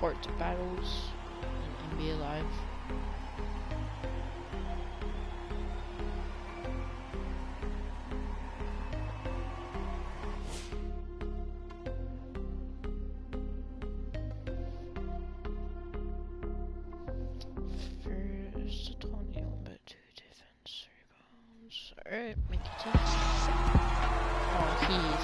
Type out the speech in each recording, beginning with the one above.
report to battles and be alive. First, 20, but 2 defense, 3 bombs. Alright, make it 10. Oh, he's.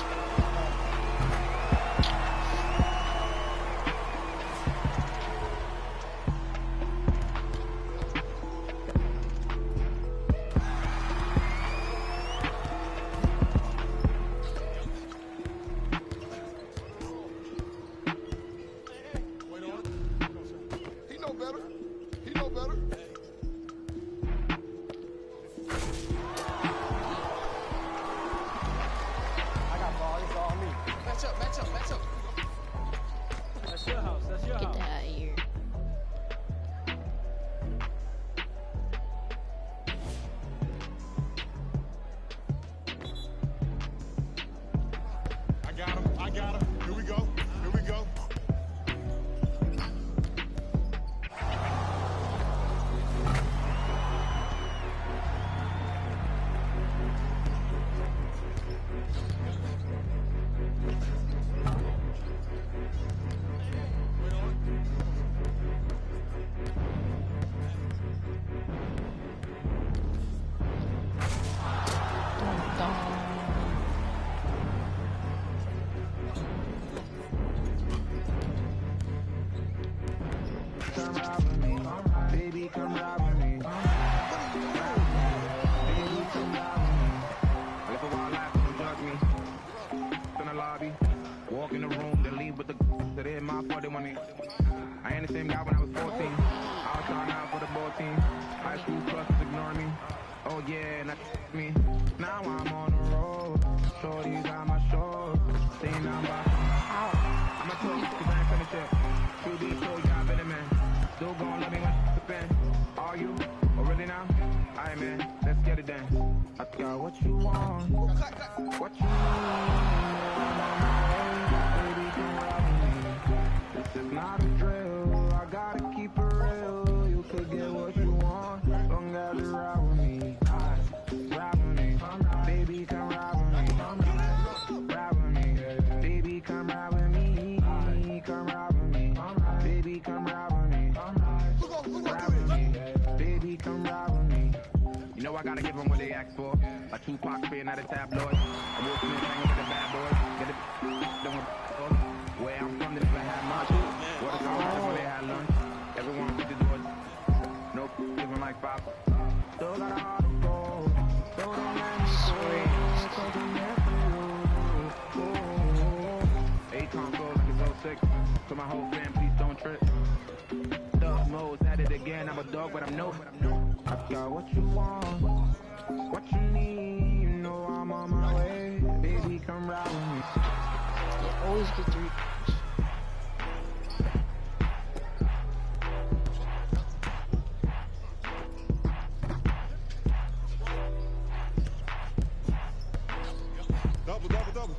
Walk in the room, then leave with the that in my party money. I ain't the same guy when I was 14. I was trying out for the ball team. High school crushes ignore me. Oh yeah, and that's me. Now I'm on the road. Shorties on my shore. Saying I'm about to. I'm a talk, cause I ain't finished yet. To be so, yeah, I've been a man. Still gon' love me when it's spend. Are you? Oh, really now? Alright, man, let's get it done. I got what you want. What you need. This is not a drill, I gotta keep it real. You could get what you want, don't gotta ride with me. Ride with me, baby, come ride with me. Ride with me, baby, come ride with me. Come ride with me, baby, come ride with me. Ride with me, baby, come ride with me. You know I gotta give them what they ask for. A Tupac fan, not a tabloid. A Will Smith hanging with the bad boys. Get it, don't where I'm from, they never had much. What a conversation when they had lunch. Everyone with the doors. Nope, living like Pop. Still got a heart of gold. Still don't let me go. Still don't let me go. Akon flows like it's 06. To my whole fam, please don't trip. Dog Mo's at it again. I'm a dog, but I'm no. I got what you want. What you need. You know I'm on my way. Baby, come ride with me. You always get 3. Double.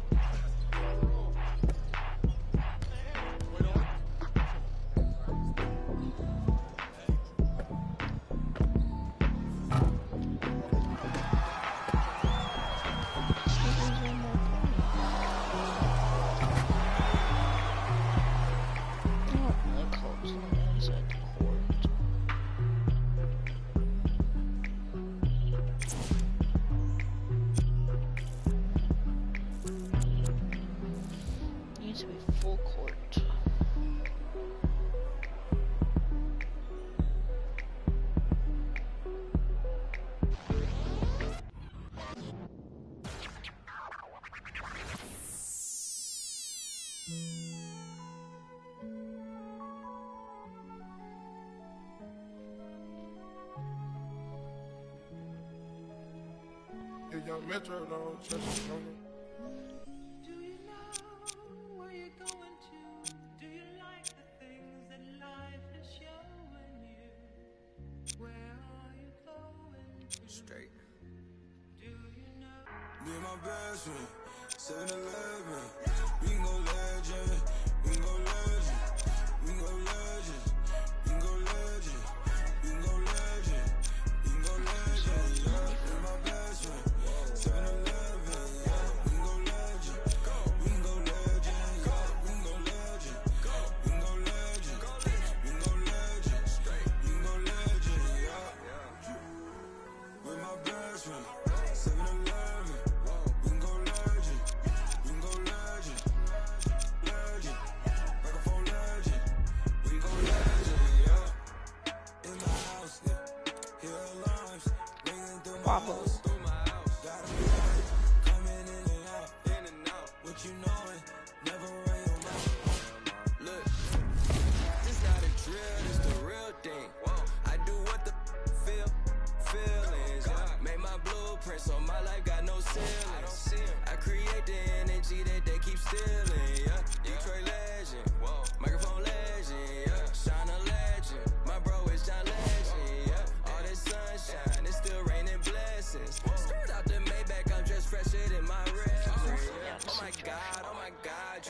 Needs to be full court. If young Metro don't trust you, Do you know where you're going to? Do you like the things that life is showing you? Where are you going to? Straight. Do you know? Me and my best friend, 7-Eleven. We can go legend. We can go legend. We can go legend. Quavo. You knowin', never run your mouth. Look, this not a drill, this the real thing. I do what the feelings. Made my blueprint, so my life got no ceilings. I create the energy that they keep stealing. Detroit legend, microphone legend. Shine a legend, my bro is John Legend. All this sunshine, it's still raining blessings. Skirt out the Maybach, I'm just fresher than my red. Oh my God,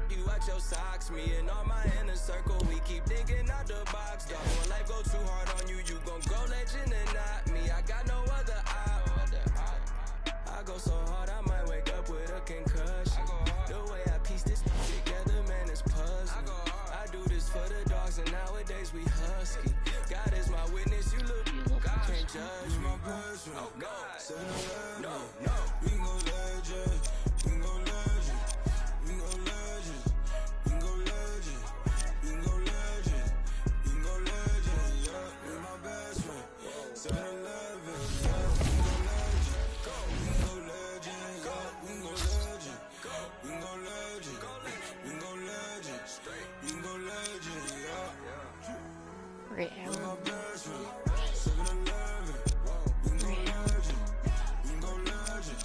you watch your socks, me and all my inner circle, we keep thinking out the box, dog. When life go too hard on you, you gon' go legend and not me. I got no other op. I go so hard, I might wake up with a concussion. The way I piece this together, man, it's puzzling. I do this for the dogs, and nowadays we husky. God is my witness, you look, God can't judge me. Oh God, no. We go legend. We go legend, we go legend, we go legend, we go legend, we go legend, yeah, we my best friend, 7-Eleven, yeah, we go legend, we go legend, yeah, we go legend, we go legend, we go legend, we go legend, yeah, Great we album. my best friend, 7-Eleven, we go legend, we go legend.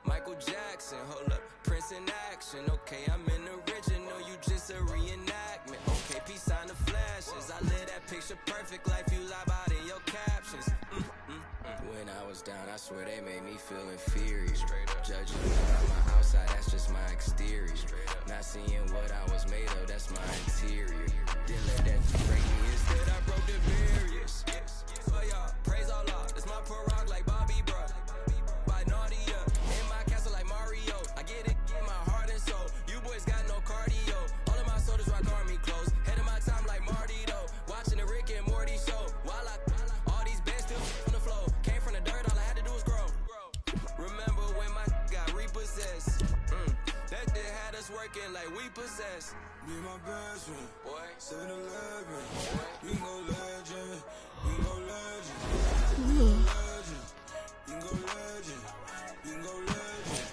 Michael Jackson, hold up, Prince in action. Okay, I'm an original, you just a reenactment. Okay, peace sign the flashes. I live that picture perfect life you lie about in your captions. When I was down, I swear they made me feel inferior. Judging me by my outside, that's just my exterior. Not seeing what I was made of, that's my interior. Didn't let that break me, instead I broke the barriers. For y'all, praise Allah, it's my parag like Bobby, bro. By Nadia, in my castle like Mario. I get it in my heart and soul. You boys got no cardio. All of my soldiers rock army clothes. Head of my time like Marty though. Watching the Rick and Morty show. While all these bands still on the floor. Came from the dirt, all I had to do was grow. Remember when my got repossessed? That day had us working like we possessed. Be my best friend, boy. 7-Eleven, we go legend, we go legend, we go legend, we go legend, we go legend,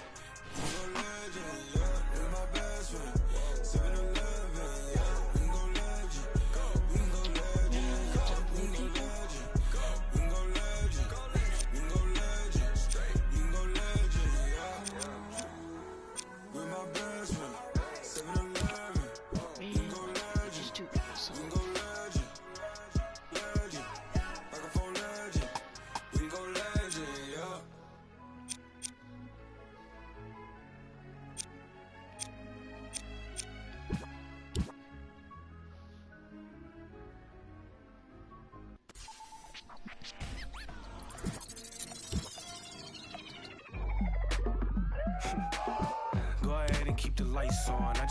we go legend, yeah. We my best friend, 7-Eleven, yeah. We go legend, we go legend, yeah. We go legend, we go legend, we go legend, we go legend, yeah. We my best friend, 7-Eleven. Go ahead and keep the lights on. I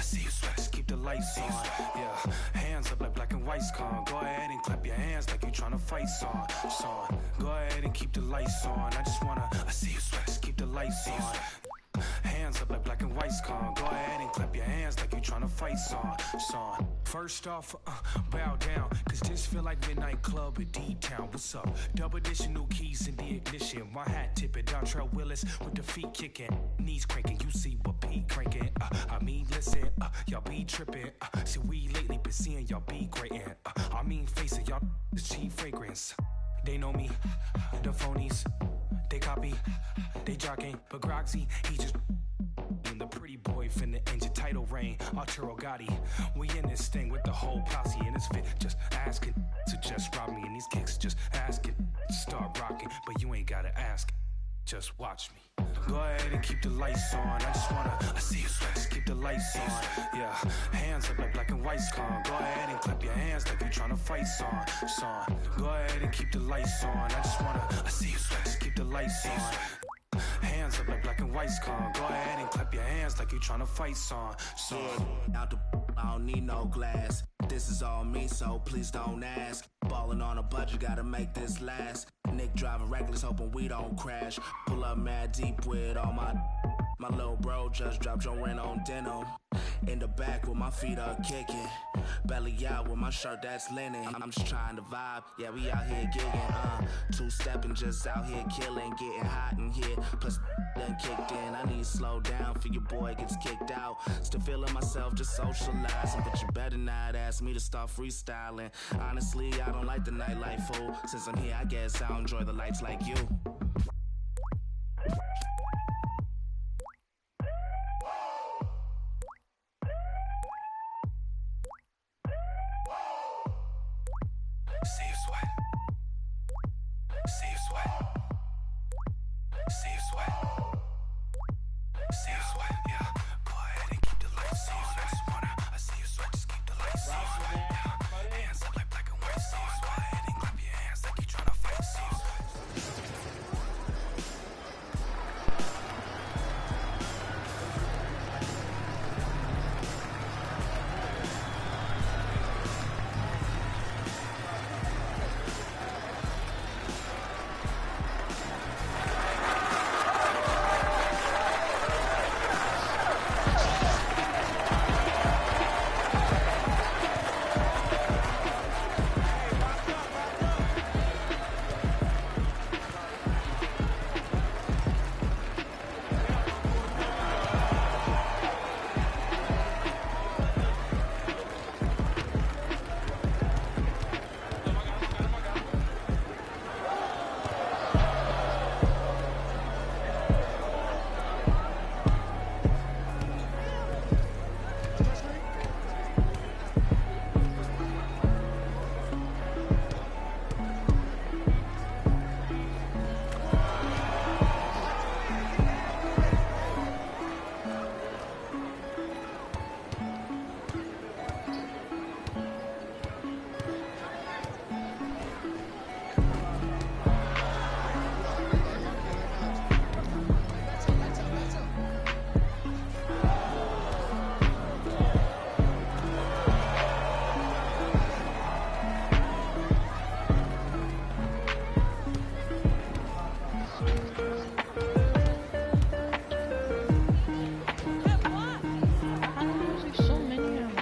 see you sweat, just keep the lights on. Yeah, hands up like black and white's con. Go ahead and clap your hands like you tryna fight song. Go ahead and keep the lights on. I see you sweat, just keep the lights on. Hands up like black and white's con. Go ahead and clap your hands like you tryna fight song. First off, bow down, cause this feel like midnight club at D-Town. What's up? Double edition, new keys in the ignition. My hat tipping, Dontrell Willis with the feet kicking. Knees cranking, you see what Pete cranking. I mean, listen, y'all be tripping. See, we lately been seeing y'all be grating. I mean, face it, y'all is cheap fragrance. They know me, the phonies. They copy, they jocking, but Groxy, he just the pretty boy finna end your title reign. Arturo Gotti, we in this thing with the whole posse in this fit. Just asking to just rob me and these kicks. Just asking to start rocking, but you ain't gotta ask. Just watch me. Go ahead and keep the lights on. I see you sweat, just keep the lights on. Yeah, hands up like black and white's con. Go ahead and clap your hands like you tryna fight song. Go ahead and keep the lights on. I see you sweat, just keep the lights on. Hands up like black and white's con. Go ahead and clap your hands like you tryna fight song. Out the I don't need no glass. This is all me, so please don't ask. Ballin' on a budget, gotta make this last. Nick driving reckless, hoping we don't crash. Pull up mad deep with all my My little bro just dropped your rent on denim. In the back with my feet up kicking. Belly out with my shirt that's linen. I'm just trying to vibe. Yeah, we out here gigging. Two-stepping, just out here killing. Getting hot in here. Plus done kicked in. I need to slow down for your boy gets kicked out. Still feeling myself, just socializing. But you better not ask me to start freestyling. Honestly, I don't like the nightlife, fool. Since I'm here, I guess I'll enjoy the lights like you. See you sweat. See you sweat. See you sweat. See you sweat. Yeah. Go ahead and keep the lights on. I just wanna. I see you sweat. Just keep the lights on. Yeah. Hands up like black and white. See you sweat. Go ahead and clap your hands like you tryna fight. See you sweat. There's so many of them.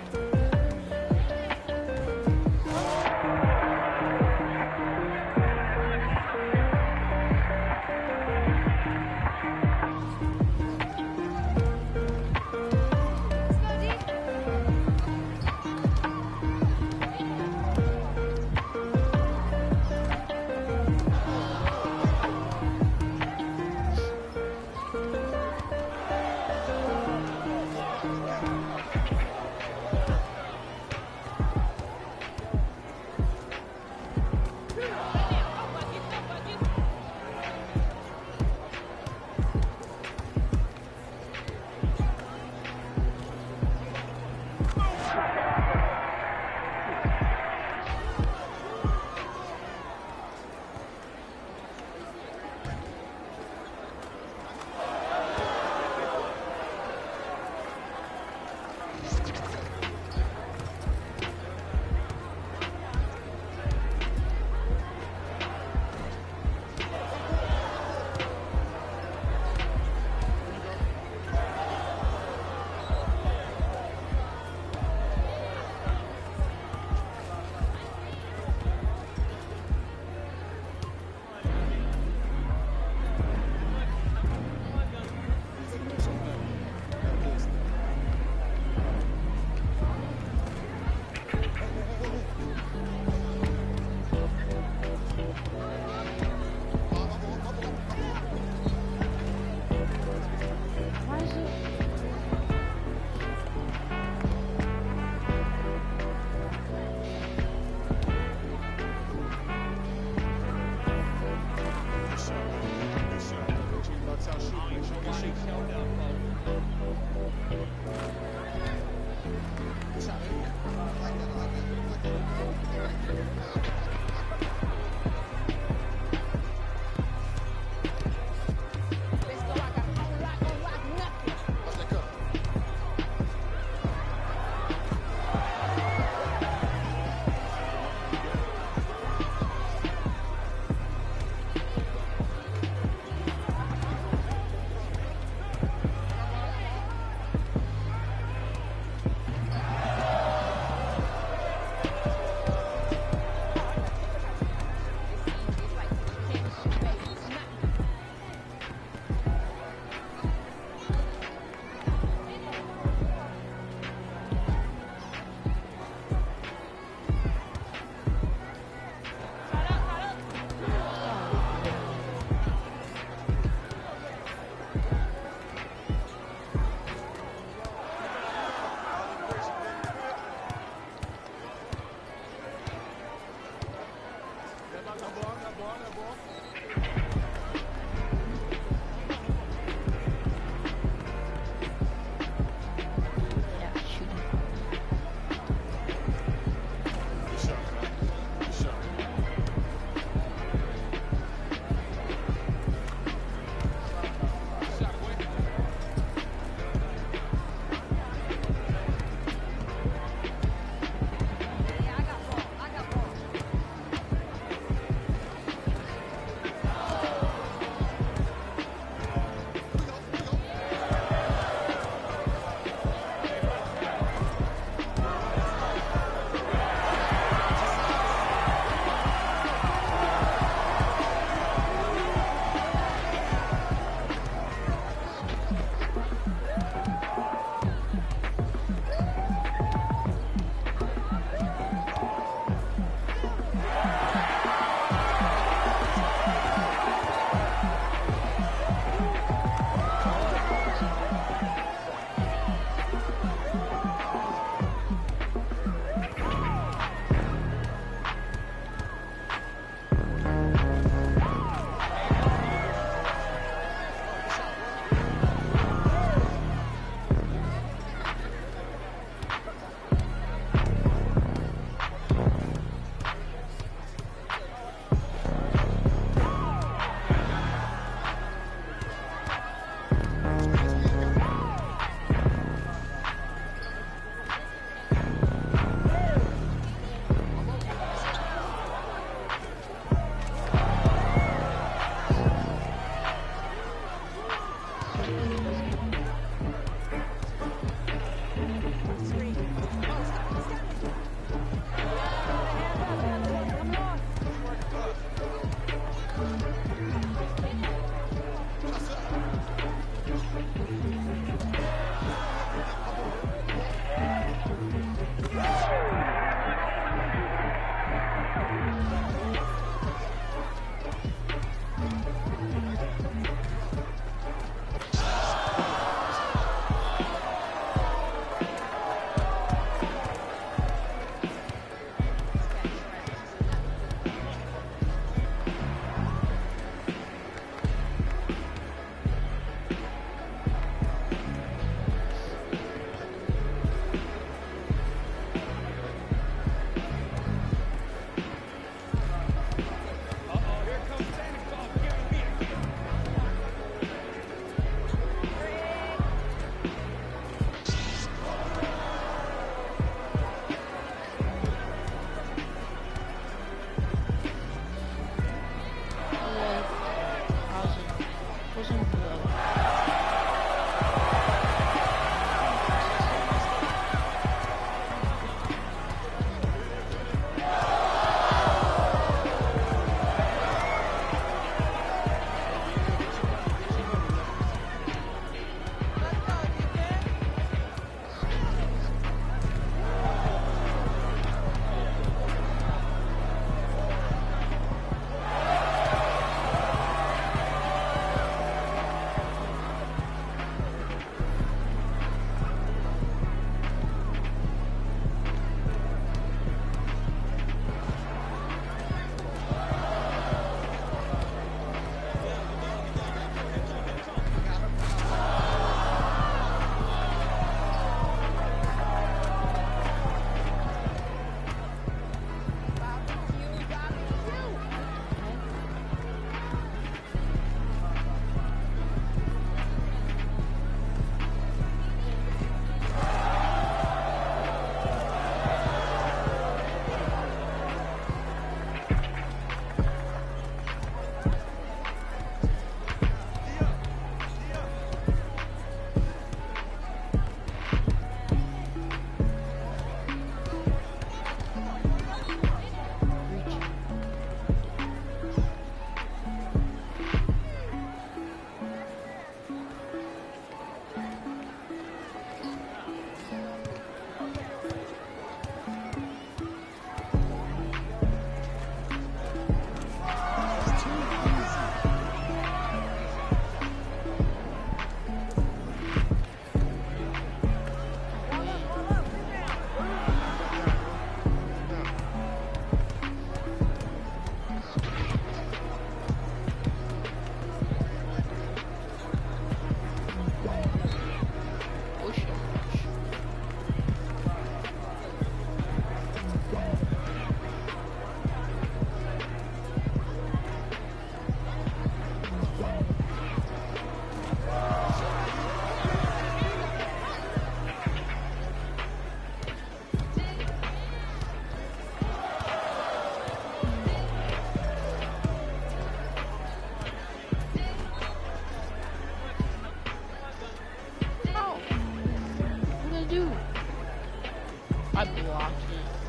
I blocked it.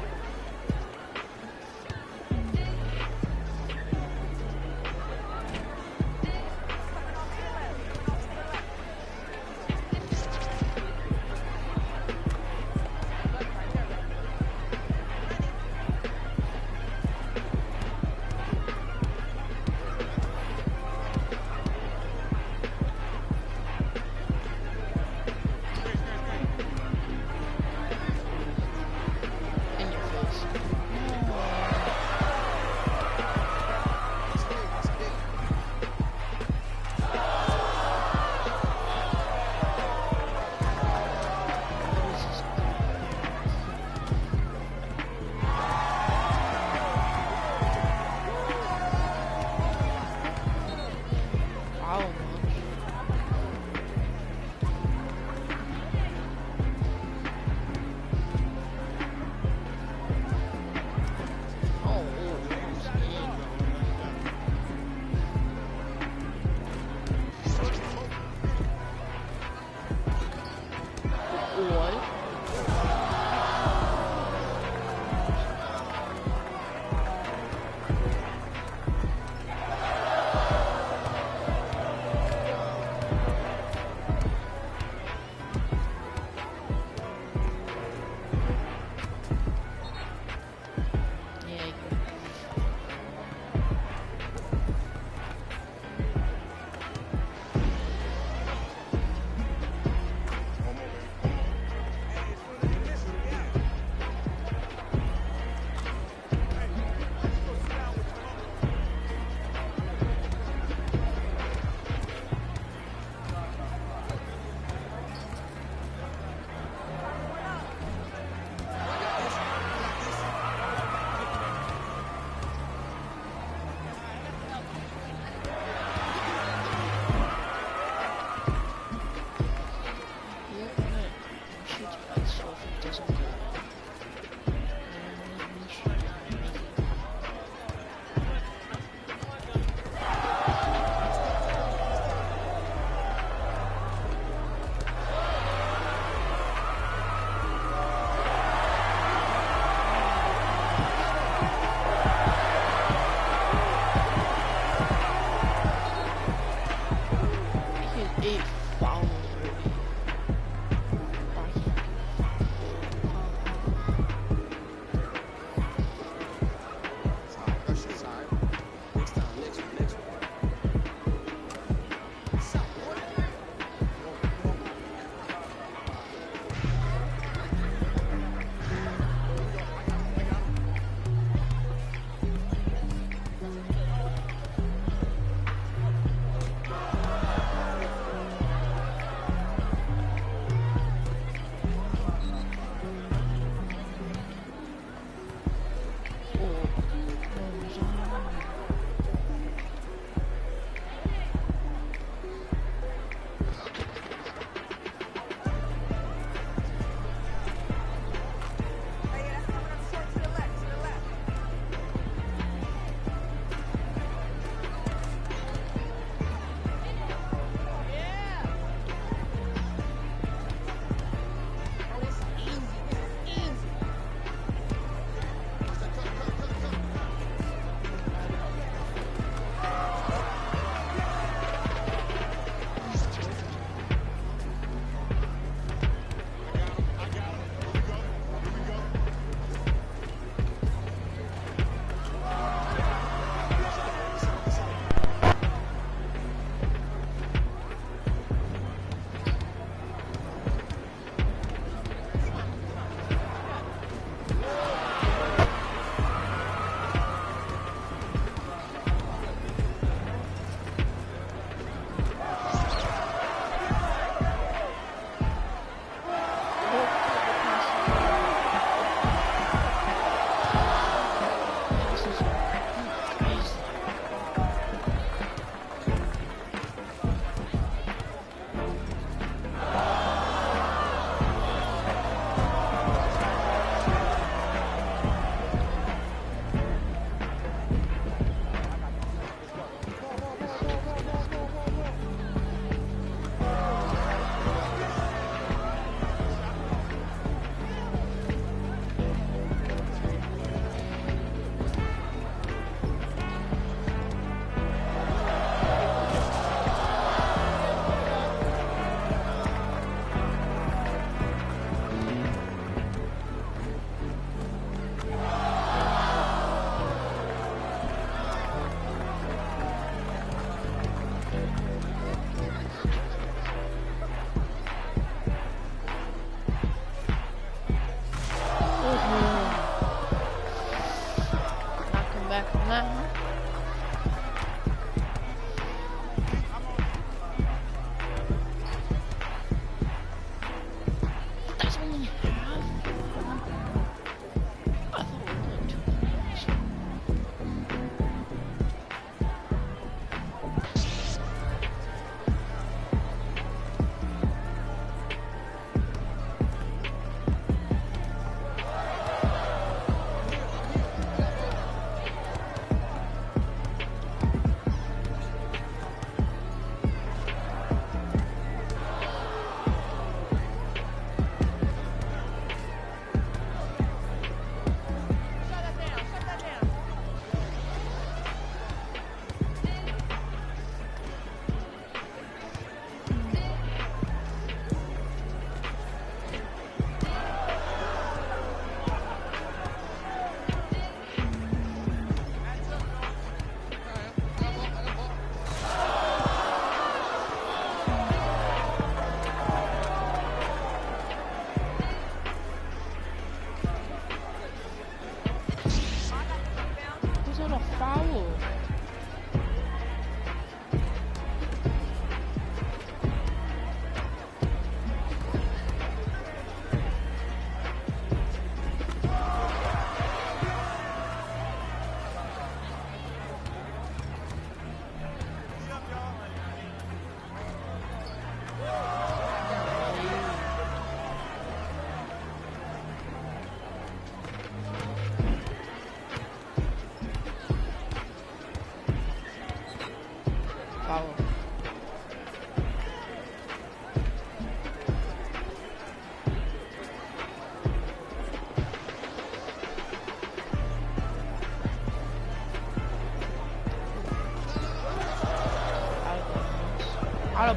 8 fouls already. Oh, he That's your side. Next time, next one, next one.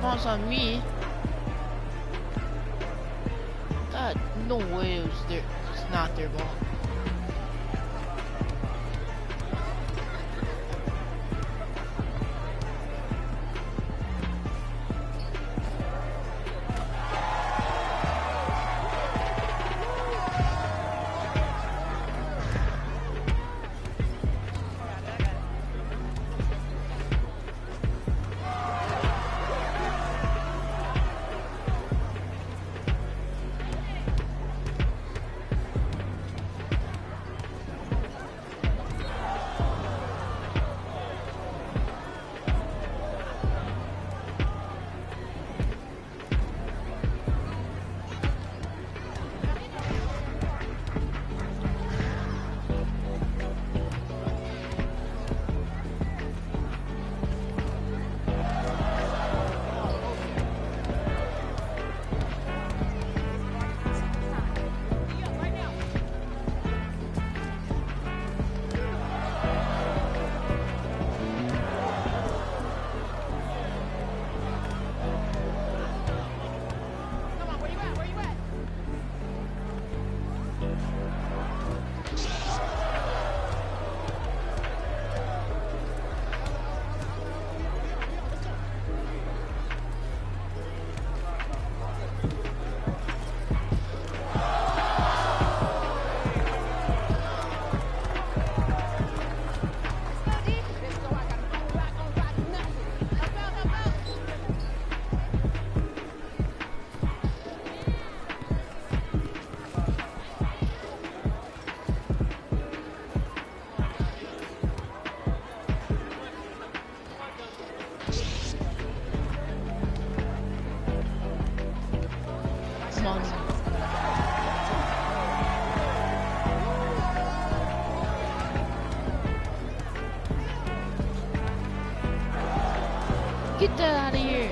spawns on me. God, no way it was there. It's not their ball. Come on. Get that out of here.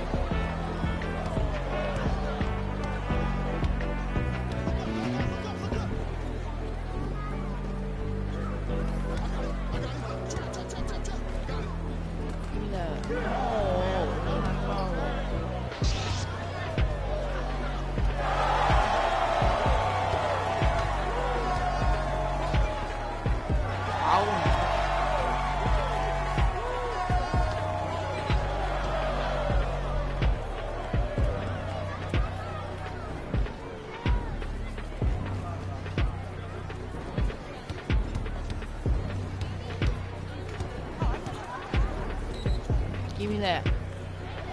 Give me that. Oh, not follow. Give me that.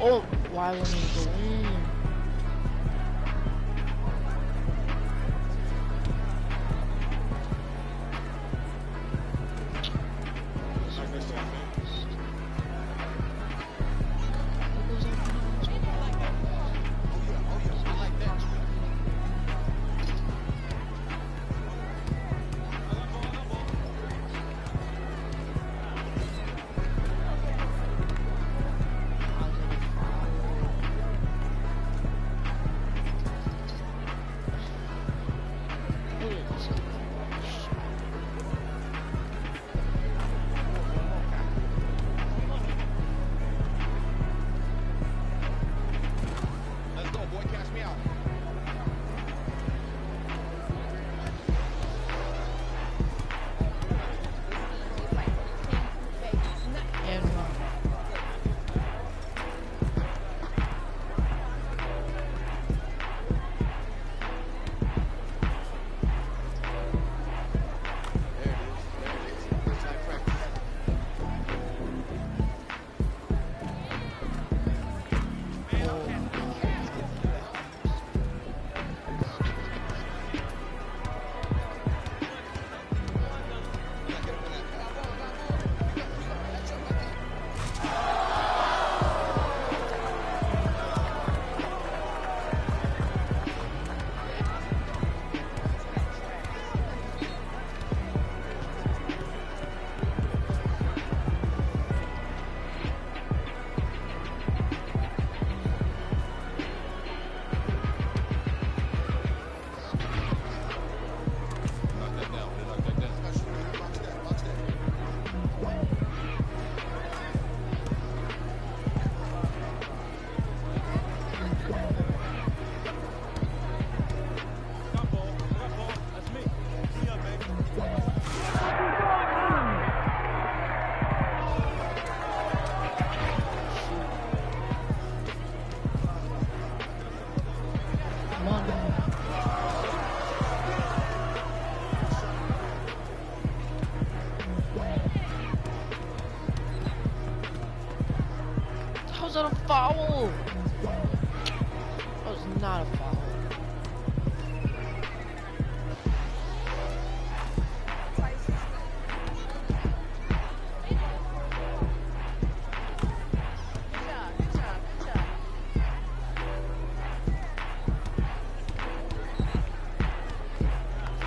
Oh, why wouldn't it go in? Oh! That was not a foul.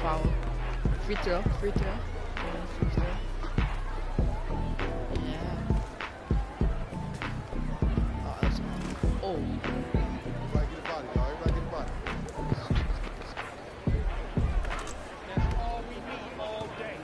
Foul. Free throw, free throw. Yeah, free throw. Yeah. Oh, that's oh. Everybody get a body, y'all. Everybody get a body. That's all we need all day.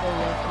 Oh, yeah,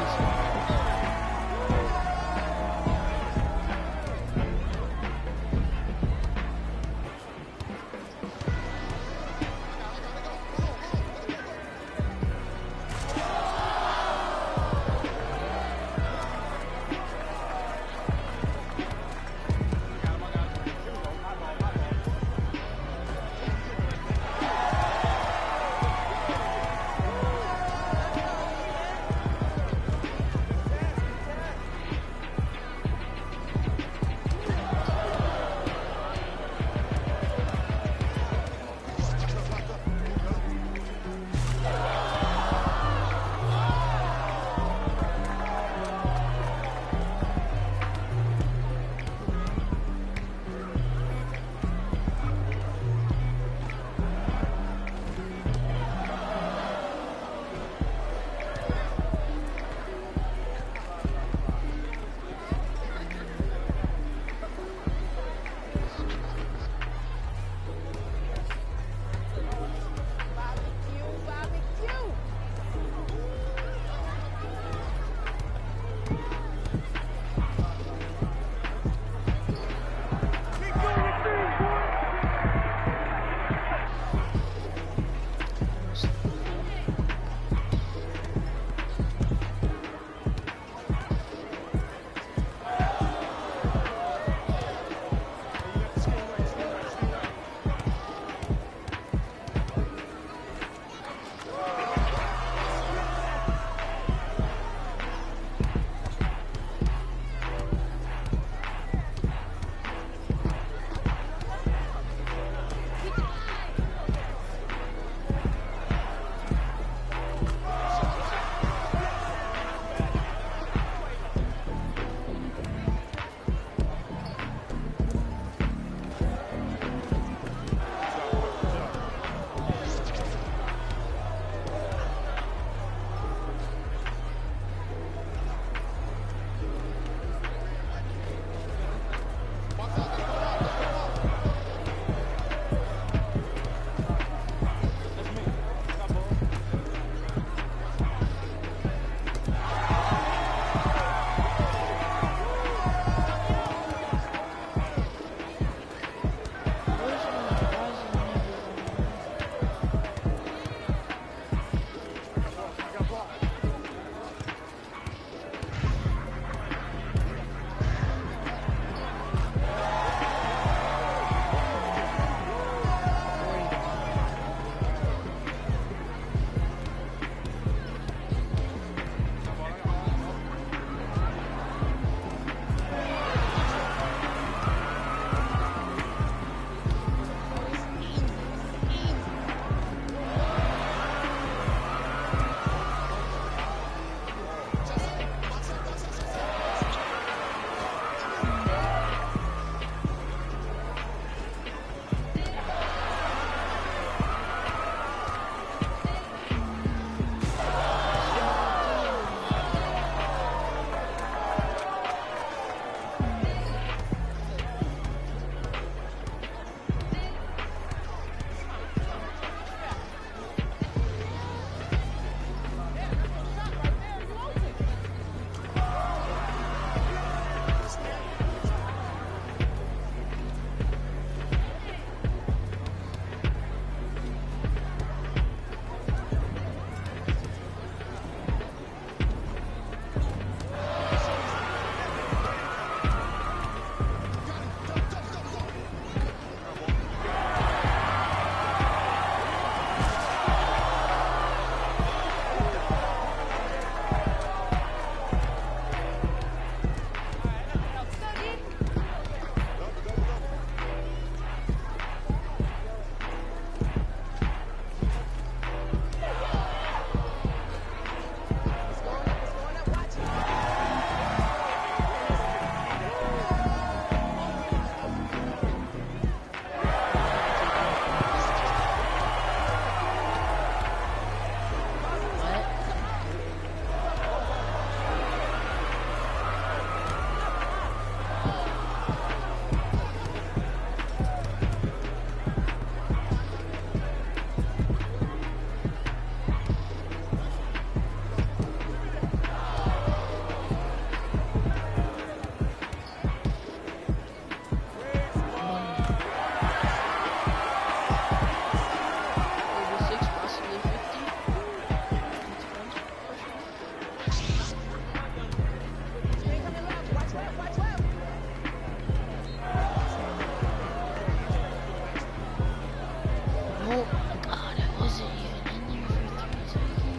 Oh my god, I wasn't even in there for 3 seconds.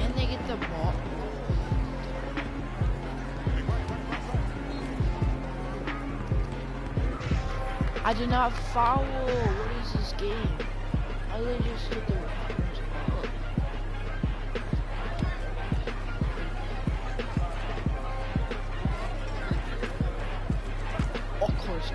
And they get the ball. I did not foul. What is this game? I literally just hit the buttons up. Of course.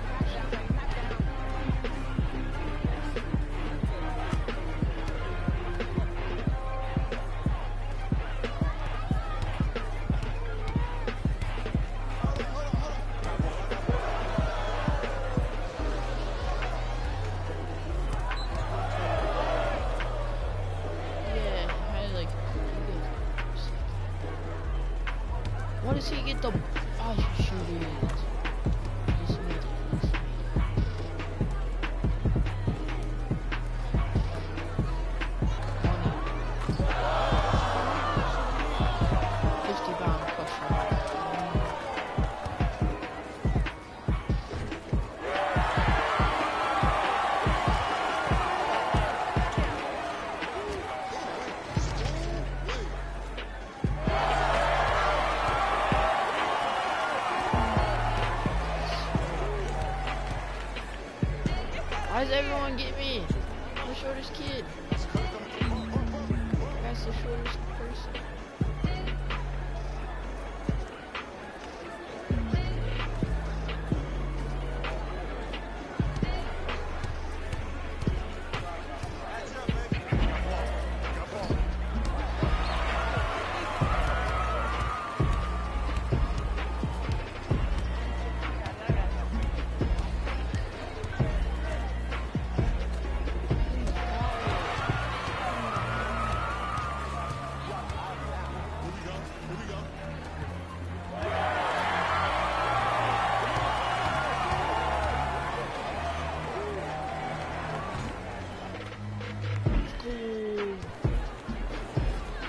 Yeah, I like. What does he get the? Oh, shoot it. Just made it. Just made it. 50-pound pusher. Why does everyone get me? I'm the shortest kid. That's the shortest person. Cool.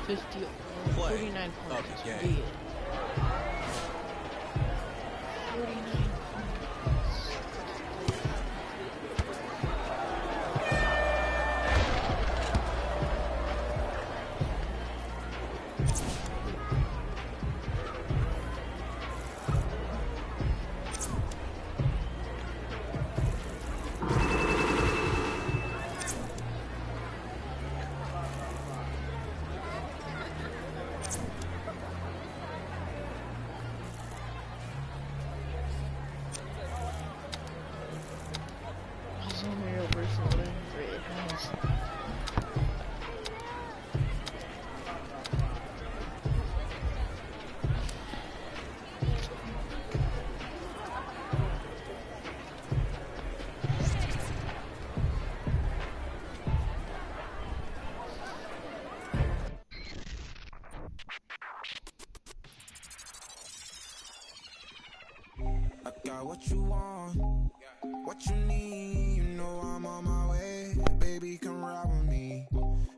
50, 49 points. Okay, Yeah. 49 points. There's no real person living for it has. I got what you want, what you need. You know I'm on my way. Baby, come ride with me.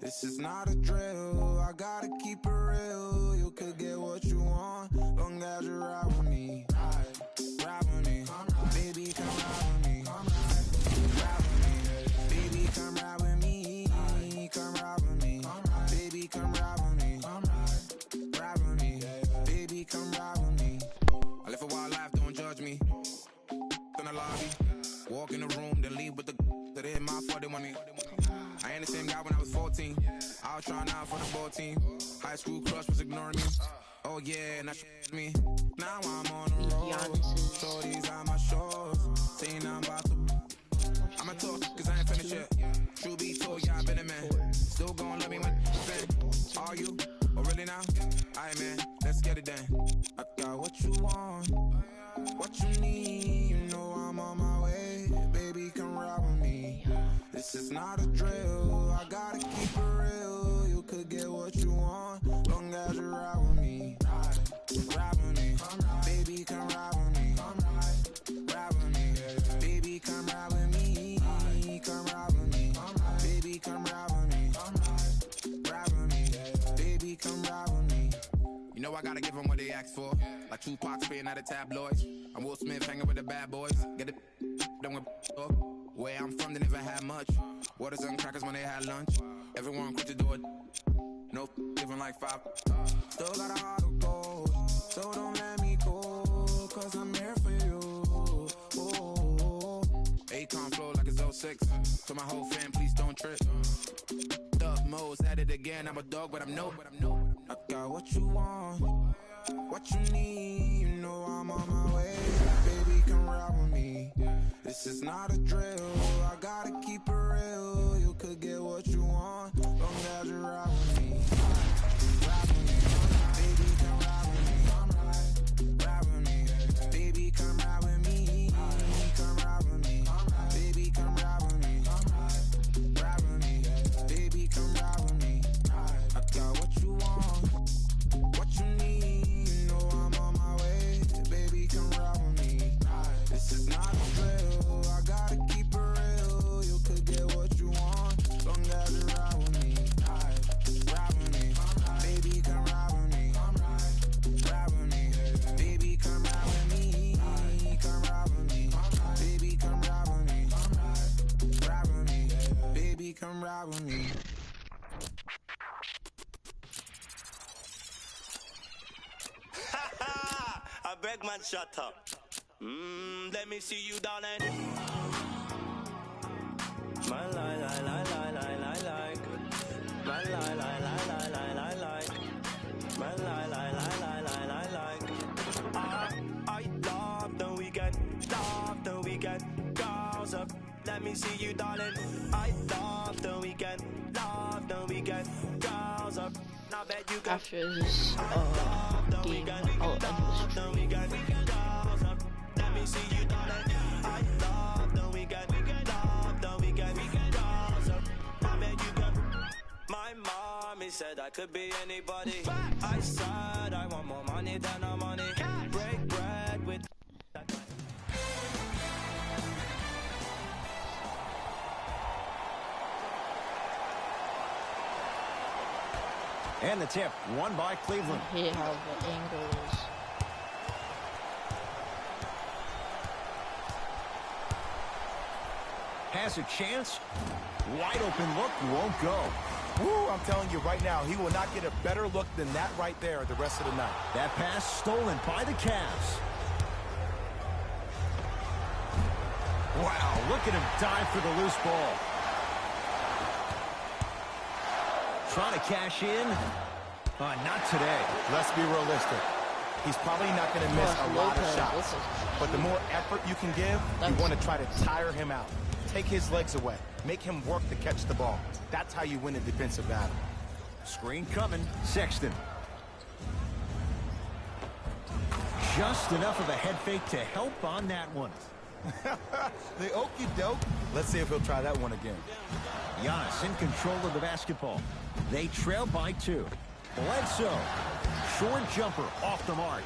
This is not a drill. I gotta keep it real. You could get what you want, long as you ride with me. Ride with me. Baby, come ride with me. Ride with me. Baby, come ride with me. Come ride with me. Baby, come ride with me. Ride with me. Baby, come ride with me. I live a wild life, don't judge me. In the lobby, walk in the room, then leave with the that in my 40 money. I ain't the same guy when I was 14. I was trying out for the ball team. High school crush was ignoring me. Oh yeah, now me. Now I'm on the road. Shorties on my shores. Saying I'm about to. I'ma talk, cause I ain't finished yet. True be told, yeah, I've been a man. Still gon' love me when spend. Are you? Oh, really now? Aight, man, let's get it done. I got what you want, what you need. You know I'm on my way. Baby, come ride with me. This is not a drill. I gotta keep it real. You could get what you want, long as you ride with me. Ride with me. Baby, come ride with me. Ride with me. Baby, come ride with me. Come ride with me. Baby, come ride with me. Ride with me. Baby, come ride with me. You know I gotta give them what they ask for. Like got Tupac spitting out the tabloids. I'm Will Smith hanging with the bad boys. Get it done with where I'm from, they never had much. Waters and crackers when they had lunch. Everyone quick to do it. No living like 5. Still got a heart of gold, so don't let me go, cause I'm here for you. Akon flow like it's 06. To my whole fam, please don't trip. Up Mo's at it again. I'm a dog, but I'm no. I got what you want, what you need. You know I'm on my way. Baby, come ride with me. This is not a drill. I gotta keep it real. You could get what you want, long as you ride with me. Ride with me, baby, come ride with me. Ride with me, baby, come ride with me. Come ride with me, baby, come ride with me. Ride with me, baby, come ride with me. I got what you want, what you need. You know I'm on my way. Baby, come ride with me. This is not a drill. I gotta keep it real. You could get what you want, long as you ride with me. Ride with me, baby, come ride with me. Ride with me, baby, come ride with me. Come ride with me, baby, come ride with me. Ride with me, baby, come ride with me. I beg man, shut up. Let me see you, darling. My lie, lie, lie, lie, lie, lie, like. My lie, lie, lie, lie, lie, lie, like. My lie, lie, lie, lie, lie, lie, like. I love the weekend, girls up. Let me see you, darling. I love the weekend, girls up. Now bet you can. After this game, I'll end the stream. Let me see you, darling. I love the weekend, girls up. Now bet you can. My mommy said I could be anybody. I said I want more money than no money. Break bread with. And the tip, won by Cleveland. I hate how the angle is. Has a chance. Wide open look, won't go. Woo, I'm telling you right now, he will not get a better look than that right there the rest of the night. That pass stolen by the Cavs. Wow, look at him dive for the loose ball. Trying to cash in. Not today. Let's be realistic. He's probably not going to miss a lot of shots. But the more effort you can give, you want to try to tire him out. Take his legs away. Make him work to catch the ball. That's how you win a defensive battle. Screen coming. Sexton. Just enough of a head fake to help on that one. The okie doke. Let's see if he'll try that one again. Giannis in control of the basketball. They trail by 2. Bledsoe. Short jumper off the mark.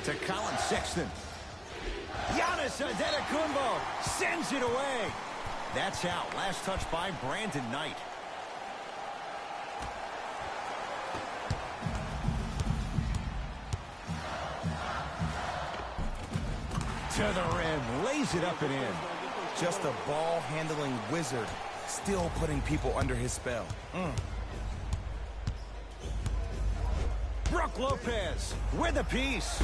To Colin Sexton. Giannis Antetokounmpo sends it away. That's out. Last touch by Brandon Knight. To the rim. Lays it up and in. Just a ball-handling wizard. Still putting people under his spell. Brook Lopez with a piece.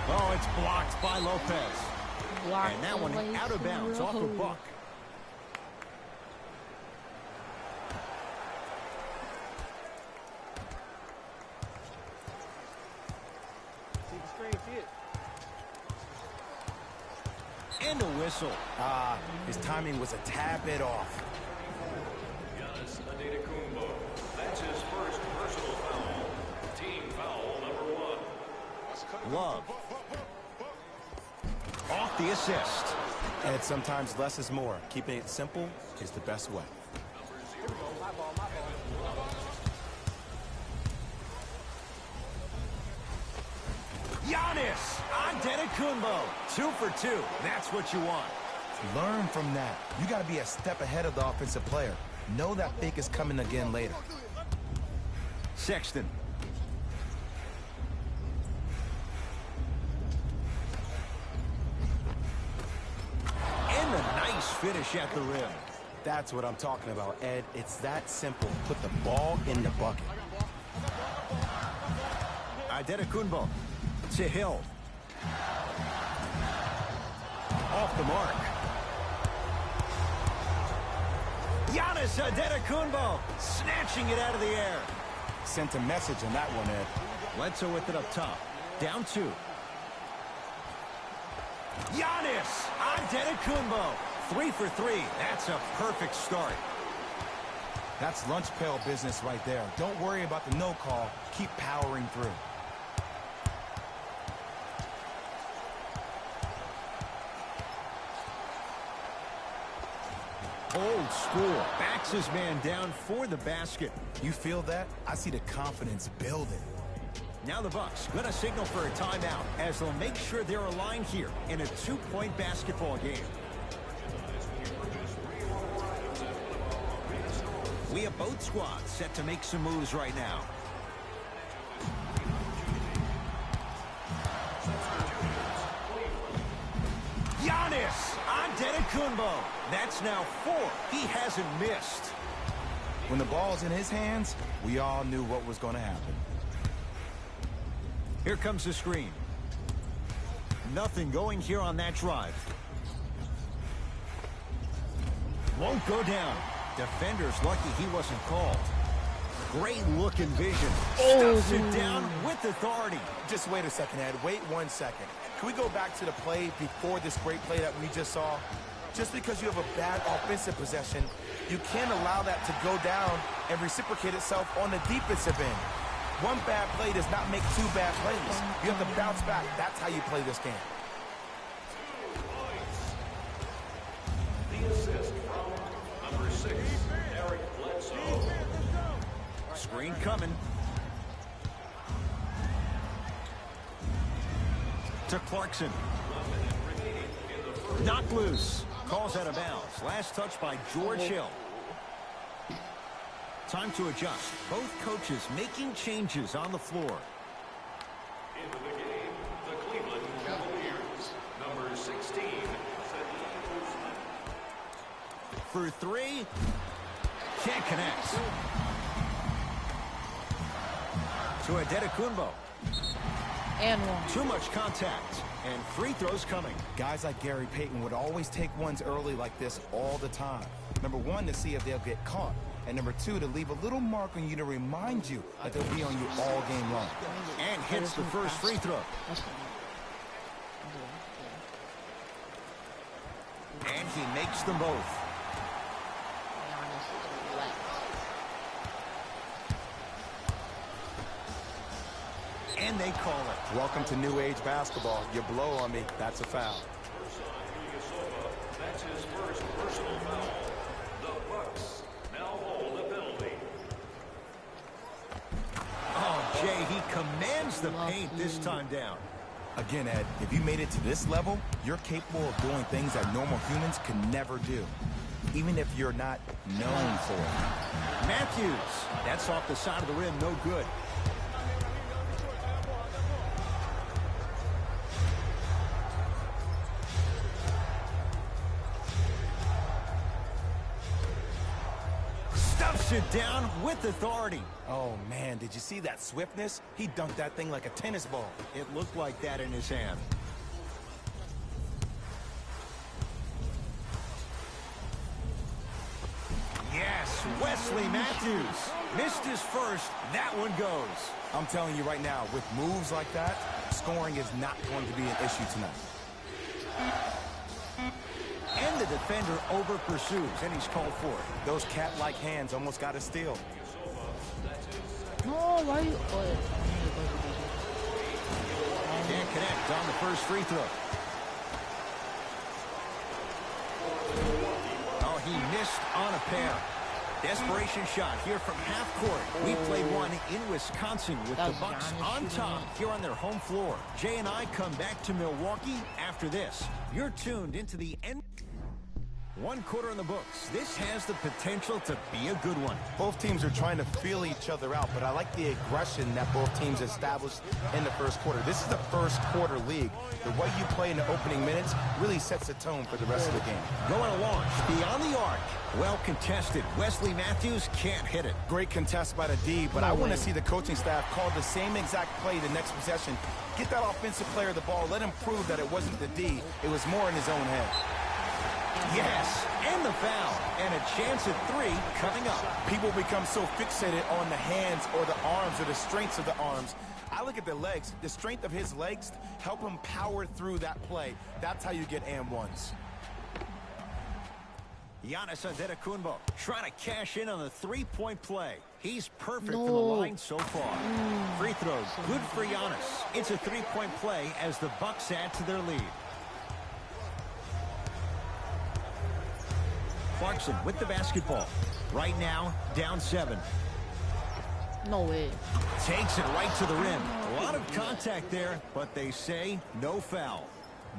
Oh, it's blocked by Lopez. And that one out of bounds off of Buck. See the screen, see it. And a whistle. His timing was a tad bit off. Giannis Antetokounmpo. That's his first personal foul. Team foul number 1. Love. Off the assist. And sometimes less is more. Keeping it simple is the best way. Giannis Antetokounmpo. 2 for 2. That's what you want. Learn from that. You got to be a step ahead of the offensive player. Know that fake is coming again later. Sexton. finish at the rim. That's what I'm talking about, Ed. It's that simple. Put the ball in the bucket. Antetokounmpo to Hill. Off the mark. Giannis Antetokounmpo snatching it out of the air. Sent a message on that one, Ed. Bledsoe with it up top. Down 2. Giannis Antetokounmpo. 3 for 3. That's a perfect start. That's lunch pail business right there. Don't worry about the no call. Keep powering through. Old school. Backs his man down for the basket. You feel that? I see the confidence building. Now the Bucks gonna signal for a timeout as they'll make sure they're aligned here in a 2-point basketball game. We have both squads set to make some moves right now. Giannis Antetokounmpo. That's now 4. He hasn't missed. When the ball's in his hands, we all knew what was going to happen. Here comes the screen. Nothing going here on that drive. Won't go down. Defender's lucky he wasn't called. Great looking vision. Stuffs it down with authority. Just wait a second, Ed. Wait 1 second. Can we go back to the play before this great play that we just saw? Just because you have a bad offensive possession, you can't allow that to go down and reciprocate itself on the defensive end. One bad play does not make 2 bad plays. You have to bounce back. That's how you play this game. The assist from number 6, Eric Bledsoe. Screen coming. To Clarkson. Knocked loose. Calls out of bounds. Last touch by George Hill. Time to adjust. Both coaches making changes on the floor. Into the game, the Cleveland Cavaliers. Number 16, For 3. Can't connect. To Antetokounmpo. And 1. Too much contact. And free throws coming. Guys like Gary Payton would always take ones early like this all the time. Number 1, to see if they'll get caught. And number 2, to leave a little mark on you to remind you that they'll be on you all game long. And hits the first free throw. And he makes them both. And they call it. Welcome to new age basketball. You blow on me, that's a foul. that's his first personal foul. The Bucks now hold a penalty. Oh, Jay, he commands the paint this time down. Again, Ed, if you made it to this level, you're capable of doing things that normal humans can never do, even if you're not known for it. Matthews, that's off the side of the rim, no good. Stuffs it down with authority. Oh, man, did you see that swiftness? He dunked that thing like a tennis ball. It looked like that in his hand. Yes, Wesley Matthews. Missed his first. That one goes. I'm telling you right now, with moves like that, scoring is not going to be an issue tonight. And the defender over pursues, and he's called for it. Those cat-like hands almost got a steal. No, why you... Can't connect on the first free throw. Oh, he missed on a pair. Desperation shot here from half court. We played one in Wisconsin with the Bucks on top here on their home floor. Jay and I come back to Milwaukee after this. You're tuned into the end. One quarter in the books. This has the potential to be a good one. Both teams are trying to feel each other out, but I like the aggression that both teams established in the first quarter. This is the first quarter league. The way you play in the opening minutes really sets the tone for the rest of the game. Going to launch beyond the arc. Well contested. Wesley Matthews can't hit it. Great contest by the D, but I want to see the coaching staff call the same exact play the next possession. Get that offensive player the ball. Let him prove that it wasn't the D. It was more in his own head. Yes, and the foul. And a chance at 3 coming up. People become so fixated on the hands or the arms or the strengths of the arms. I look at the legs. The strength of his legs help him power through that play. That's how you get and ones. Giannis Antetokounmpo trying to cash in on the three-point play. He's perfect from the line so far. Free throws, good for Giannis. It's a three-point play as the Bucks add to their lead. Clarkson with the basketball. Right now, down 7. No way. Takes it right to the rim. A lot of contact there, but they say no foul.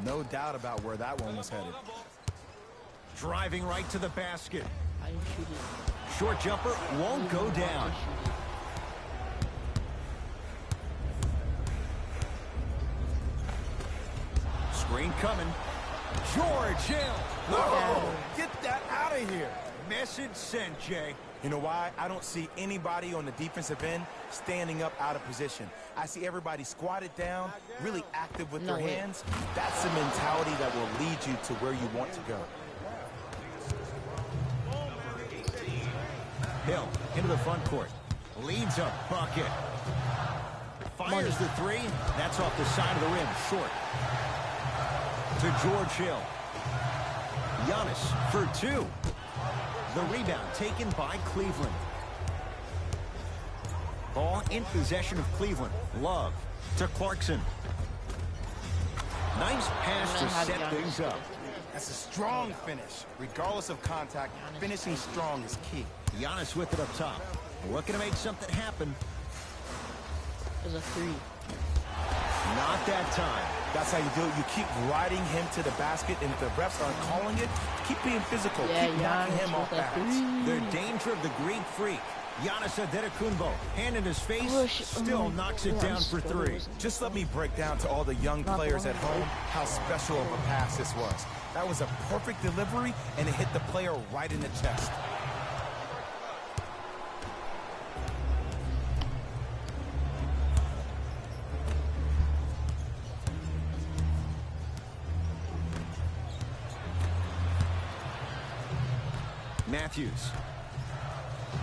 No doubt about where that one was headed. Driving right to the basket. I didn't shoot it. Short jumper won't go down. Screen coming. George Hill. Whoa! Get that out of here. Message sent, Jay. You know why? I don't see anybody on the defensive end standing up out of position. I see everybody squatted down, really active with their hands. That's the mentality that will lead you to where you want to go. Hill into the front court. Leads a bucket. Fires the 3. That's off the side of the rim. Short. To George Hill. Giannis for 2. The rebound taken by Cleveland. Ball in possession of Cleveland. Love to Clarkson. Nice pass to set things up. That's a strong finish. Regardless of contact, finishing strong is key. Giannis with it up top. Looking to make something happen. There's a 3. Not that time. That's how you do it. You keep riding him to the basket, and if the refs aren't calling it, keep being physical. Keep knocking him off balance. The danger of the Greek freak. Giannis Antetokounmpo, hand in his face, still knocks it down for 3. Just let me break down to all the young players at home how special of a pass this was. That was a perfect delivery, and it hit the player right in the chest. Matthews.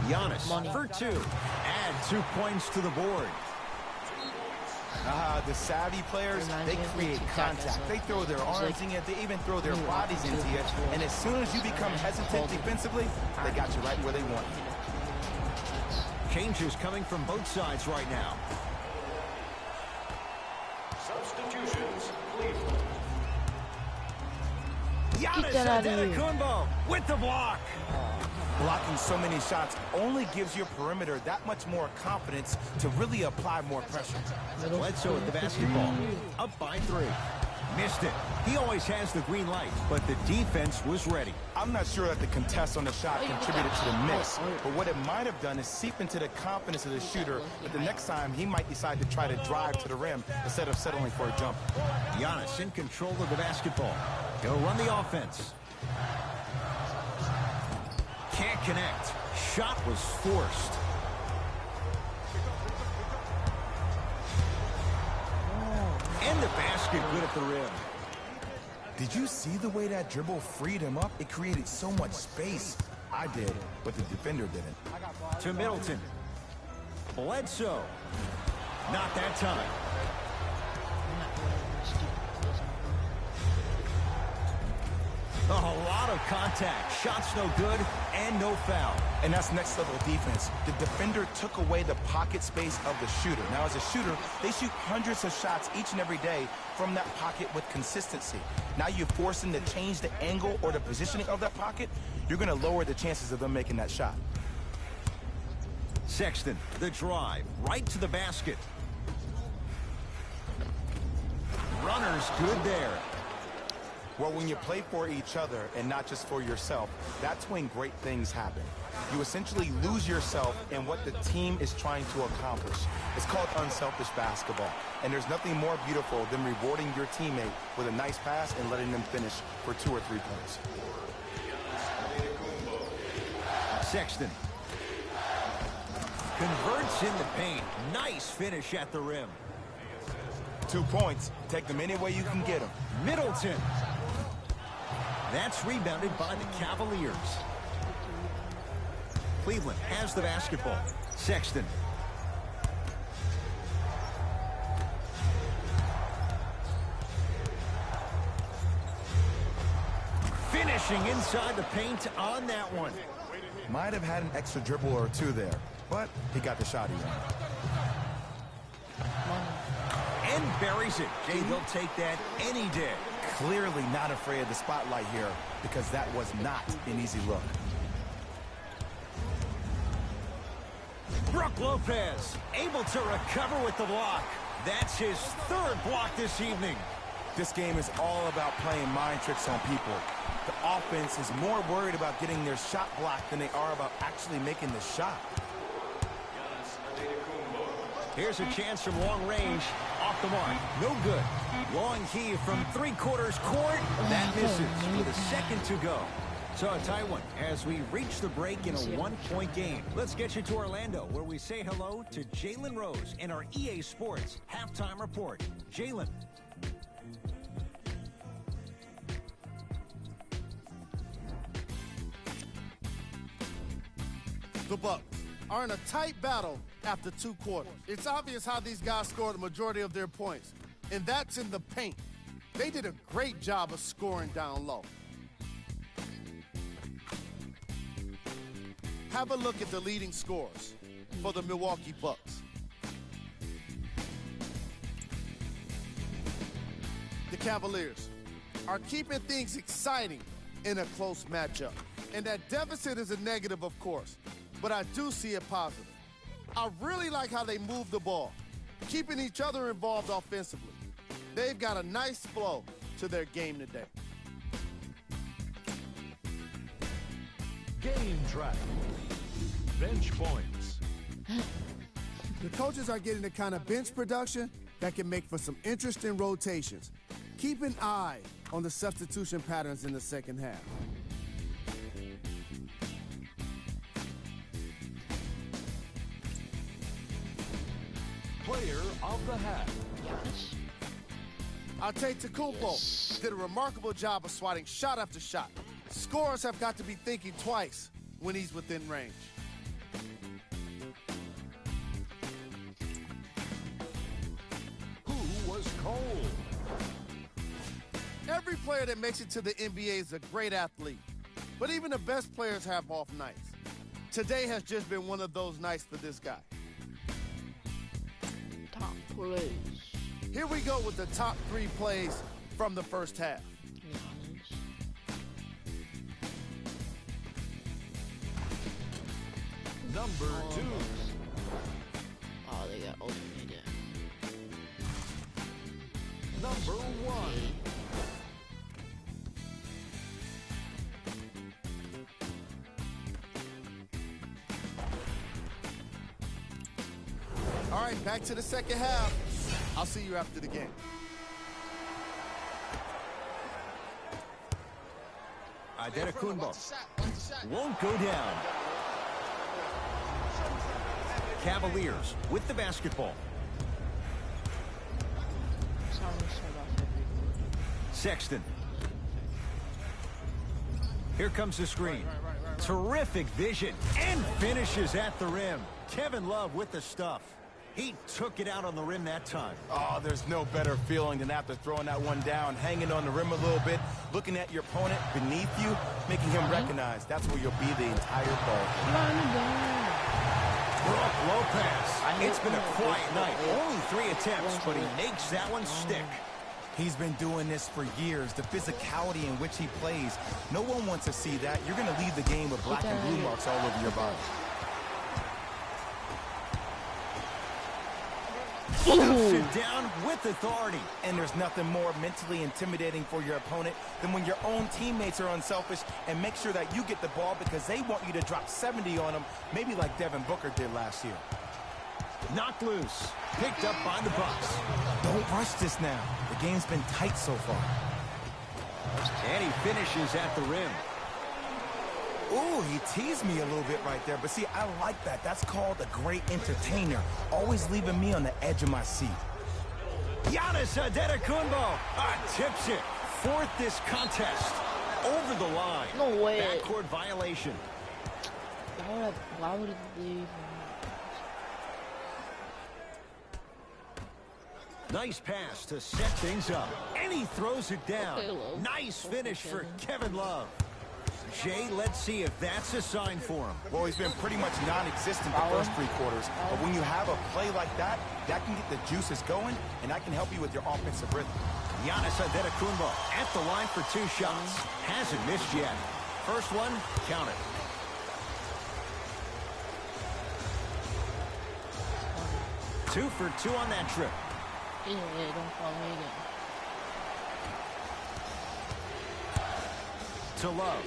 Giannis for 2. Add 2 points to the board. The savvy players, they create contact. They throw their arms in it. They even throw their bodies into it. And as soon as you become hesitant defensively, they got you right where they want you. Changes coming from both sides right now. Substitutions, Cleveland. Giannis Antetokounmpo with the block. Blocking so many shots only gives your perimeter that much more confidence to really apply more pressure. Bledsoe with the basketball. Up by 3. Missed it. He always has the green light, but the defense was ready. I'm not sure that the contest on the shot contributed to the miss, but what it might have done is seep into the confidence of the shooter, but the next time he might decide to try to drive to the rim instead of settling for a jump. Giannis in control of the basketball. He'll run the offense. Can't connect. Shot was forced. And the basket good at the rim. Did you see the way that dribble freed him up? It created so much space. I did, but the defender didn't. To Middleton. Bledsoe. Not that time. A lot of contact. Shots no good and no foul. And that's next level defense. The defender took away the pocket space of the shooter. Now as a shooter, they shoot hundreds of shots each and every day from that pocket with consistency. Now you force them to change the angle or the positioning of that pocket, you're going to lower the chances of them making that shot. Sexton, the drive, right to the basket. Runner's good there. Well, when you play for each other and not just for yourself, that's when great things happen. You essentially lose yourself in what the team is trying to accomplish. It's called unselfish basketball. And there's nothing more beautiful than rewarding your teammate with a nice pass and letting them finish for 2 or 3 points. Sexton converts in the paint. Nice finish at the rim. 2 points. Take them any way you can get them. Middleton. That's rebounded by the Cavaliers. Cleveland has the basketball. Sexton. Finishing inside the paint on that one. Might have had an extra dribble or 2 there, but he got the shot he wanted. And buries it. Jay, they'll take that any day. Clearly not afraid of the spotlight here because that was not an easy look. Brook Lopez able to recover with the block. That's his 3rd block this evening. This game is all about playing mind tricks on people. The offense is more worried about getting their shot blocked than they are about actually making the shot. Here's a chance from long range. Off the mark. No good. Long heave from 3/4 court. That misses with a second to go. So a tight one as we reach the break in a 1-point game. Let's get you to Orlando, where we say hello to Jalen Rose in our EA Sports halftime report. Jalen. The Bucks are in a tight battle after 2 quarters. It's obvious how these guys scored the majority of their points, and that's in the paint. They did a great job of scoring down low. Have a look at the leading scorers for the Milwaukee Bucks. The Cavaliers are keeping things exciting in a close matchup. And that deficit is a negative, of course, but I do see it positive. I really like how they move the ball, keeping each other involved offensively. They've got a nice flow to their game today. Game track. Bench points. The coaches are getting the kind of bench production that can make for some interesting rotations. Keep an eye on the substitution patterns in the second half. Player of the half. Yes. Antetokounmpo did a remarkable job of swatting shot after shot. Scorers have got to be thinking twice when he's within range. Who was cold? Every player that makes it to the NBA is a great athlete, but even the best players have off nights. Today has just been one of those nights for this guy. Top plays. Here we go with the top 3 plays from the first half. Number 2. Oh, they got alternated. Number 1. All right, back to the second half. I'll see you after the game. Antetokounmpo won't go down. Cavaliers with the basketball. Sexton. Here comes the screen. Terrific vision and finishes at the rim. Kevin Love with the stuff. He took it out on the rim that time. Oh, there's no better feeling than after throwing that one down, hanging on the rim a little bit, looking at your opponent beneath you, making him recognize that's where you'll be the entire ball. Brook Lopez. It's been a quiet night. Only 3 attempts, but he makes that one stick. He's been doing this for years. The physicality in which he plays. No one wants to see that. You're going to leave the game with black and blue marks all over your body. Knocks it down with authority. And there's nothing more mentally intimidating for your opponent than when your own teammates are unselfish and make sure that you get the ball because they want you to drop 70 on them, maybe like Devin Booker did last year. Knocked loose. Picked up by the Bucks. Don't rush this now. The game's been tight so far. And he finishes at the rim. Ooh, he teased me a little bit right there. But see, I like that. That's called a great entertainer. Always leaving me on the edge of my seat. Giannis Antetokounmpo tips it. Fourth this contest. Over the line. No way. Backcourt violation. Why would they even... Nice pass to set things up. And he throws it down. Nice finish for Kevin Love. Jay, let's see if that's a sign for him. Well, he's been pretty much non-existent the first 3 quarters. But when you have a play like that, that can get the juices going, and that can help you with your offensive rhythm. Giannis Antetokounmpo at the line for 2 shots. Hasn't missed yet. First one, count it. Two for 2 on that trip. Yeah, don't follow me again. To Love.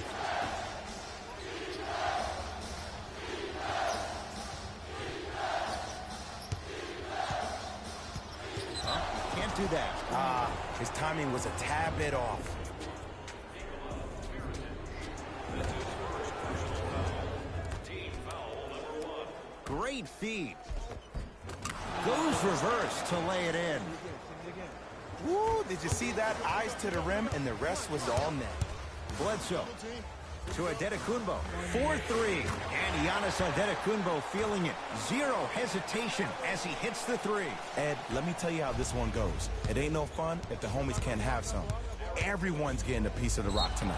Can't do that. His timing was a tad bit off. Great feed. Goes reverse to lay it in. Woo, did you see that? Eyes to the rim, and the rest was all net. Bledsoe to Antetokounmpo. 4-3. And Giannis Antetokounmpo feeling it. Zero hesitation as he hits the 3. Ed, let me tell you how this one goes. It ain't no fun if the homies can't have some. Everyone's getting a piece of the rock tonight.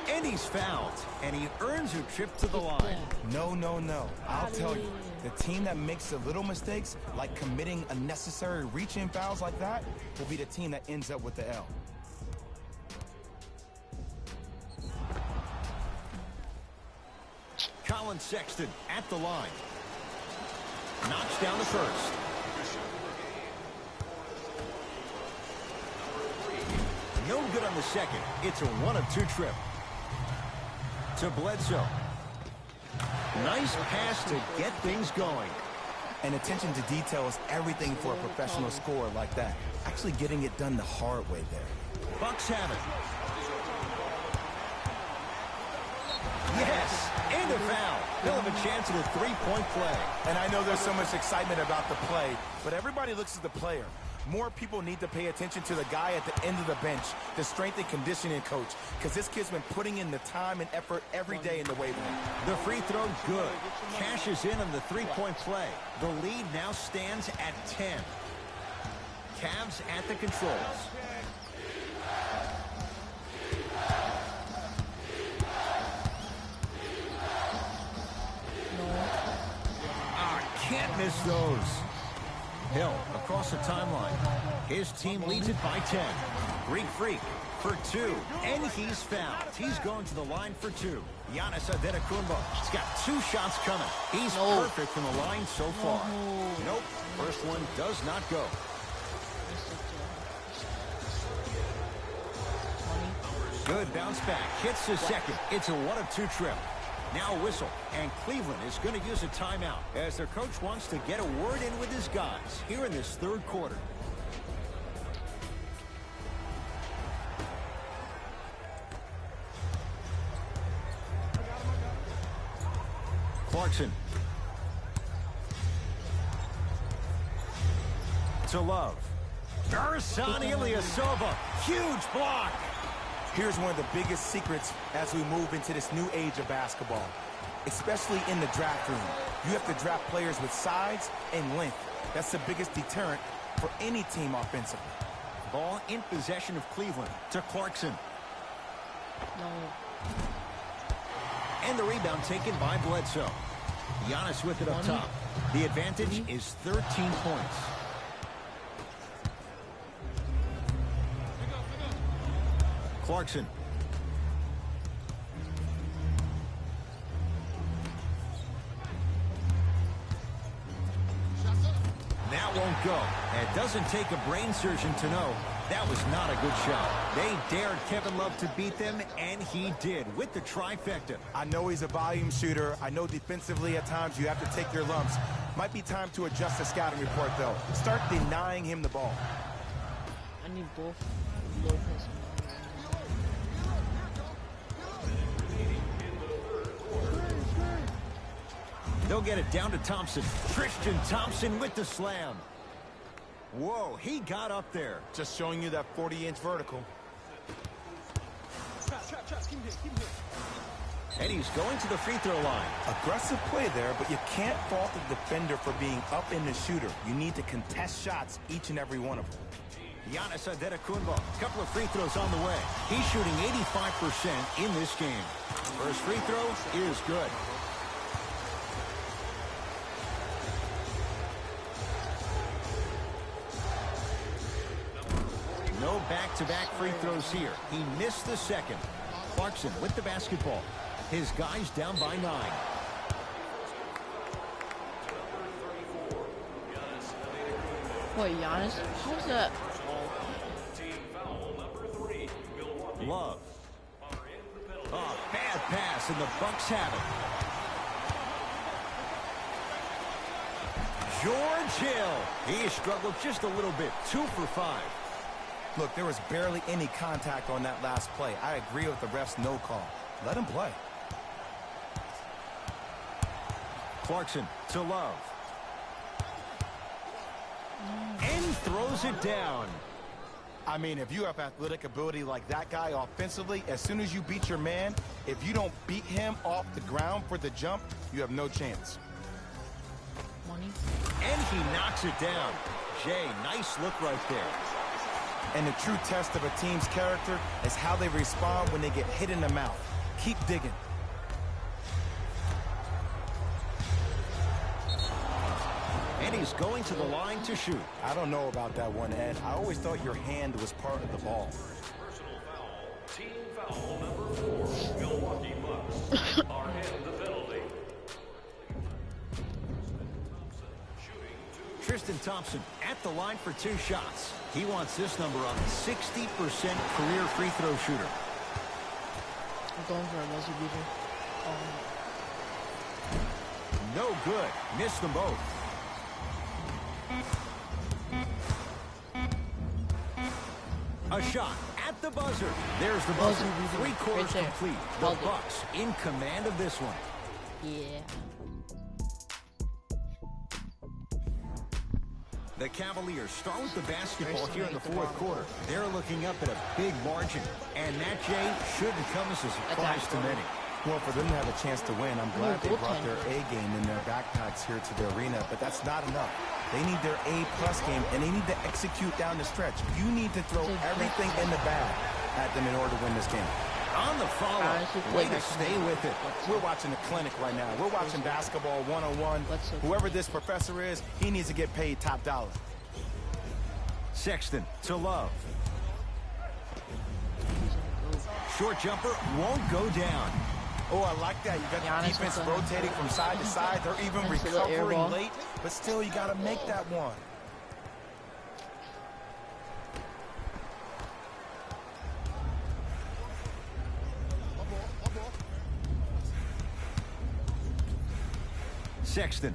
And he's fouled. And he earns a trip to the line. No, no, no. I'll tell you. The team that makes the little mistakes, like committing unnecessary reach-in fouls like that, will be the team that ends up with the L. Colin Sexton at the line. Knocks down the first. No good on the second. It's a 1 of 2 trip. To Bledsoe. Nice pass to get things going. And attention to detail is everything for a professional scorer like that. Actually getting it done the hard way there. Bucks have it. Yes, and a foul. He'll have a chance at a 3-point play. And I know there's so much excitement about the play, but everybody looks at the player. More people need to pay attention to the guy at the end of the bench, the strength and conditioning coach, because this kid's been putting in the time and effort every day in the weight room. The free throw, good. Cashes in on the 3-point play. The lead now stands at 10. Cavs at the controls. Can't miss those. Hill across the timeline. His team leads it by 10. Greek Freak for 2. And he's fouled. He's going to the line for 2. Giannis Antetokounmpo. He's got 2 shots coming. He's perfect from the line so far. Nope. First one does not go. Good bounce back. Hits the second. It's a 1 of 2 trip. Now a whistle, and Cleveland is going to use a timeout as their coach wants to get a word in with his guys here in this 3rd quarter. Clarkson. To Love. Ersan Ilyasova. Huge block. Here's one of the biggest secrets as we move into this new age of basketball, especially in the draft room. You have to draft players with size and length. That's the biggest deterrent for any team offensively. Ball in possession of Cleveland to Clarkson. And the rebound taken by Bledsoe. Giannis with it up top. The advantage is 13 points. Clarkson. That won't go. It doesn't take a brain surgeon to know that was not a good shot. They dared Kevin Love to beat them, and he did with the trifecta. I know he's a volume shooter. I know defensively at times you have to take your lumps. Might be time to adjust the scouting report, though. Start denying him the ball. I need both Lopez. They'll get it down to Thompson. Tristan Thompson with the slam. Whoa, he got up there. Just showing you that 40-inch vertical. And he's going to the free throw line. Aggressive play there, but you can't fault the defender for being up in the shooter. You need to contest shots, each and every one of them. Giannis Antetokounmpo, a couple of free throws on the way. He's shooting 85% in this game. First free throw is good. No back-to-back free throws here. He missed the second. Clarkson with the basketball. His guys down by 9. Wait, Giannis? How's that? Love. Oh, bad pass, and the Bucks have it. George Hill. He struggled just a little bit. 2 for 5. Look, there was barely any contact on that last play. I agree with the ref's no call. Let him play. Clarkson to Love. And throws it down. I mean, if you have athletic ability like that guy offensively, as soon as you beat your man, if you don't beat him off the ground for the jump, you have no chance. Money. And he knocks it down. Jay, nice look right there. And the true test of a team's character is how they respond when they get hit in the mouth. Keep digging. And he's going to the line to shoot. I don't know about that one, Ed. I always thought your hand was part of the ball. Personal foul. Team foul number 4. Milwaukee Bucks are in the penalty. Tristan Thompson at the line for 2 shots. He wants this number up. 60% career free throw shooter. I'm going for a buzzer beater. No good. Missed them both. A shot at the buzzer. There's the buzzer. 3 quarters right complete. The Bucks in command of this one. Yeah. The Cavaliers start with the basketball here in the 4th quarter. They're looking up at a big margin. And that, Jay, shouldn't come as a surprise to many. Well, for them to have a chance to win, I'm glad they brought their A game in their backpacks here to the arena, but that's not enough. They need their A-plus game, and they need to execute down the stretch. You need to throw everything in the bag at them in order to win this game. On the follow, way to stay with it. We're watching a clinic right now. We're watching basketball 101. Whoever this professor is, he needs to get paid top dollar. Sexton to Love. Short jumper won't go down. Oh, I like that. You got the defense rotating from side to side. They're even recovering late, but still, you got to make that one. Sexton.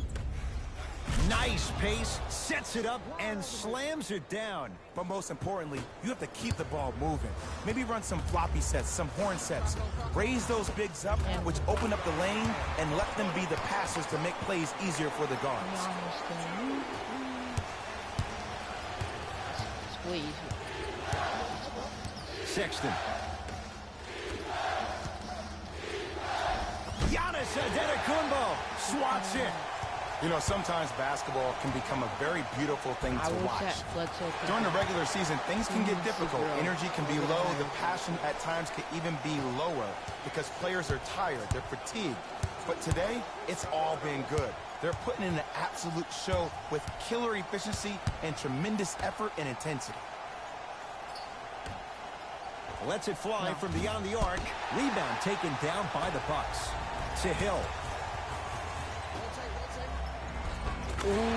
Nice pace, sets it up, and slams it down. But most importantly, you have to keep the ball moving. Maybe run some floppy sets, some horn sets. Raise those bigs up, which open up the lane, and let them be the passers to make plays easier for the guards. Sexton. Giannis Antetokounmpo swats it. You know, sometimes basketball can become a very beautiful thing to watch. During the regular season, things can get difficult. Energy can be low. The passion at times can even be lower because players are tired. They're fatigued. But today, it's all been good. They're putting in an absolute show with killer efficiency and tremendous effort and intensity. Lets it fly from beyond the arc. Rebound taken down by the Bucks. To Hill.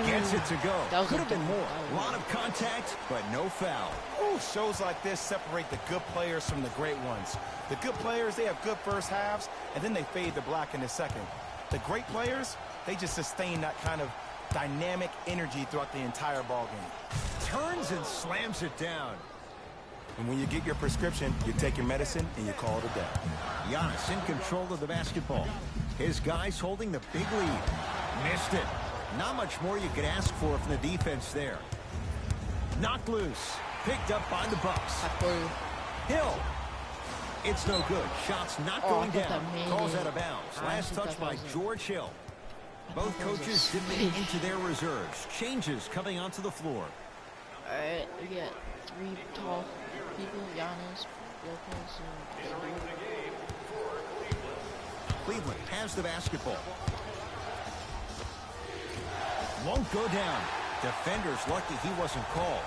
Gets it to go. That was Could have been a- more. A lot of contact, but no foul. Ooh, shows like this separate the good players from the great ones. The good players, they have good first halves, and then they fade to black in the second. The great players, they just sustain that kind of dynamic energy throughout the entire ball game. Turns and slams it down. And when you get your prescription, you take your medicine and you call it a day. Giannis in control of the basketball. His guys holding the big lead. Missed it. Not much more you could ask for from the defense there. Knocked loose. Picked up by the Bucks. Hill. It's no good. Shots not going down. Calls out of bounds. Last touch by George Hill. Both coaches dipping into their reserves. Changes coming onto the floor. Alright, we got 3 tall people, Giannis, Lopez, and Cleveland has the basketball. Won't go down. Defenders lucky he wasn't called.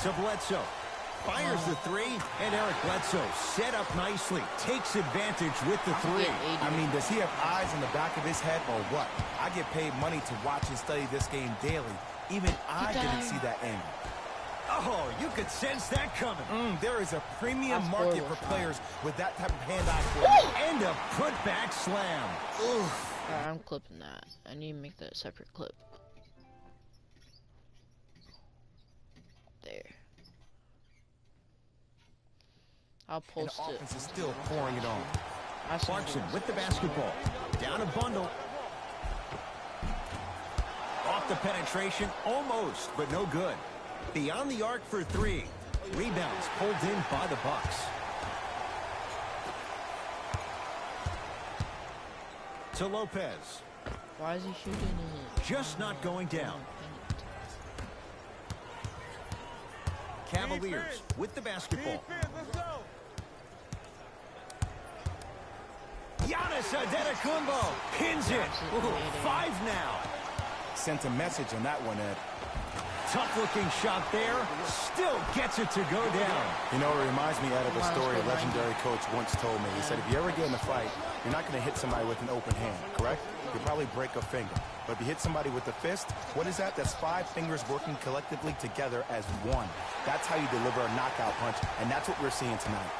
To Bledsoe. Fires the 3, and Eric Bledsoe set up nicely. Takes advantage with the 3. I mean, does he have eyes in the back of his head or what? I get paid money to watch and study this game daily. Even I didn't see that angle. Oh, you could sense that coming. There is a premium market for players with that type of hand-eye coordination. And a put-back slam. Oof. Alright, I'm clipping that. I need to make that a separate clip. There. I'll post and the it. offense is still pouring it on. Clarkson with the basketball. Down a bundle. Off the penetration, almost, but no good. Beyond the arc for 3. Rebounds pulled in by the Bucks. To Lopez. Why is he shooting it? Just not going down. Cavaliers with the basketball. Giannis Antetokounmpo pins it. 5 now. Sent a message on that one, Ed. Tough-looking shot there. Still gets it to go down. You know, it reminds me, Ed, of a story a legendary coach once told me. He said, if you ever get in a fight, you're not going to hit somebody with an open hand, correct? You'll probably break a finger. But if you hit somebody with a fist, what is that? That's 5 fingers working collectively together as one. That's how you deliver a knockout punch, and that's what we're seeing tonight.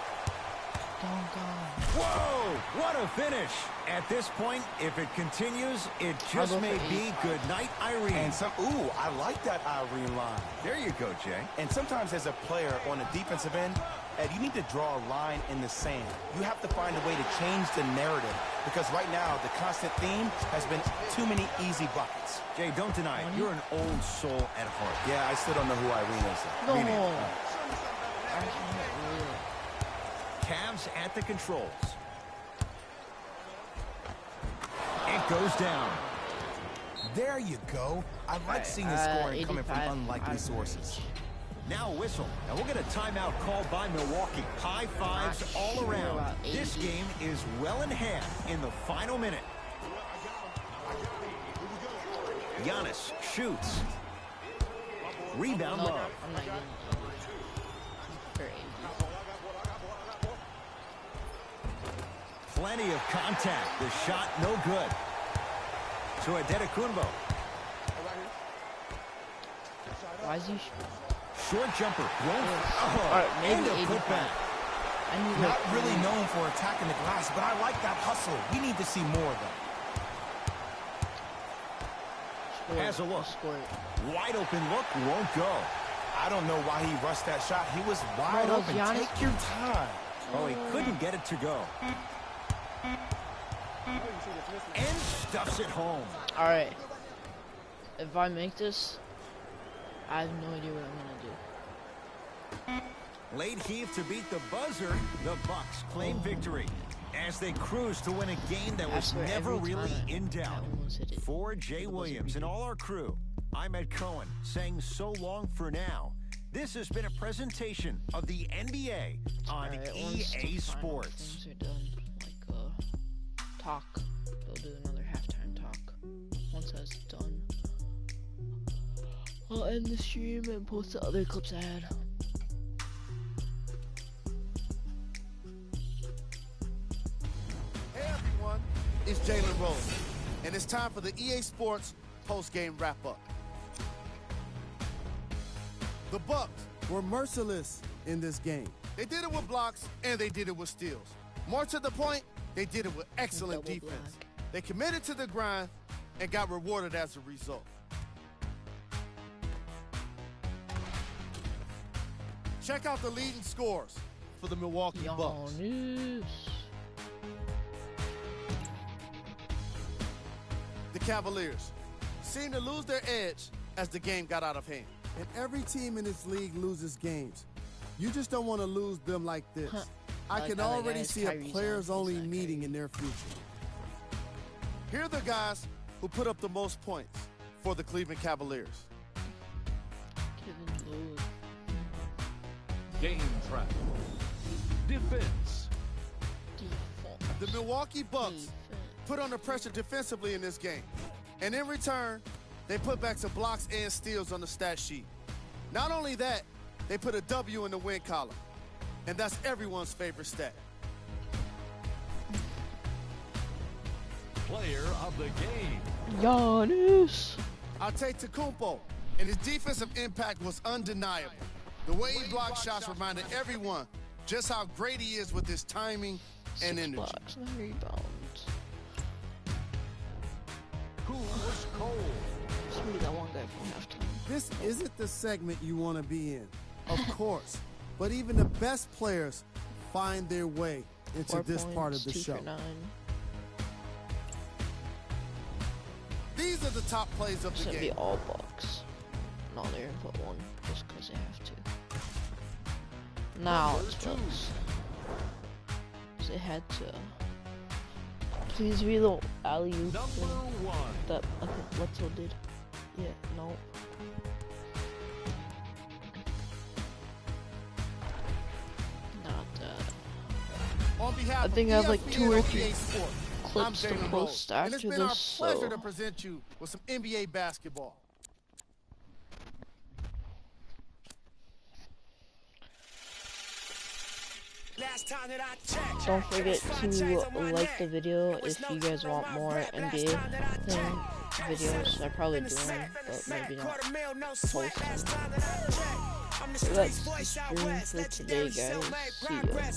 Whoa, what a finish. At this point, if it continues, it just may be good night, Irene. And I like that Irene line. There you go, Jay. And sometimes as a player on the defensive end, Ed, you need to draw a line in the sand. You have to find a way to change the narrative because right now the constant theme has been too many easy buckets. Jay, don't deny it. You're an old soul at heart. Yeah, I still don't know who Irene is. No. Cavs at the controls. It goes down. There you go. I like seeing the scoring coming from unlikely sources. Now a whistle, and we'll get a timeout called by Milwaukee. High fives all around. This game is well in hand in the final minute. Giannis shoots. Rebound Love. I'm not getting it. Plenty of contact. The shot no good. To Antetokounmpo. Why is he short jumper? Maybe and a putback. Not really known for attacking the glass, but I like that hustle. We need to see more of that. Has a look. Wide open look, won't go. I don't know why he rushed that shot. He was wide open. Take your time. Oh, he couldn't get it to go. And stuffs it home. Alright. If I make this, I have no idea what I'm gonna do. Late heave to beat the buzzer. The Bucks claim victory as they cruise to win a game that was never really in doubt. For Jay Williams and all our crew, I'm Ed Cohen saying so long for now. This has been a presentation of the NBA on EA Sports. Things are done, talk. They'll do another halftime talk. Once that's done, I'll end the stream and post the other clips I had. Hey everyone, it's Jalen Rose, and it's time for the EA Sports post-game wrap-up. The Bucks were merciless in this game. They did it with blocks, and they did it with steals. More to the point, they did it with excellent defense. They committed to the grind and got rewarded as a result. Check out the leading scores for the Milwaukee Bucks. The Cavaliers seemed to lose their edge as the game got out of hand. And every team in this league loses games. You just don't want to lose them like this. I can already see a players-only meeting in their future. Here are the guys who put up the most points for the Cleveland Cavaliers. Game track. Defense. The Milwaukee Bucks put under pressure defensively in this game. And in return, they put back some blocks and steals on the stat sheet. Not only that, they put a W in the win column. And that's everyone's favorite stat. Player of the game. Giannis. Antetokounmpo, and his defensive impact was undeniable. The way he blocked shots reminded everyone just how great he is with his timing and energy. Blocks and rebounds. Who was cold? Just be that one guy from halftime. This isn't the segment you want to be in, of course. But even the best players find their way into 4 this points, part of the 2 show. for 9. These are the top plays of It's the gonna game. be all Bucks. No, they're gonna put 1 just because they have to. Now it's Bucks. They had to. Please be the alley-oop thing that I think Bledsoe did. Yeah, no. Not that. On behalf I think I have like of 2 or ESPN 3 Sports, I'm clips to Jalen post Rose, and it's after been this, our so pleasure to present you with some NBA basketball. don't forget to like the video if you guys want more NBA thing videos. I probably do them, but maybe not post them. That's the stream for today, guys. See ya.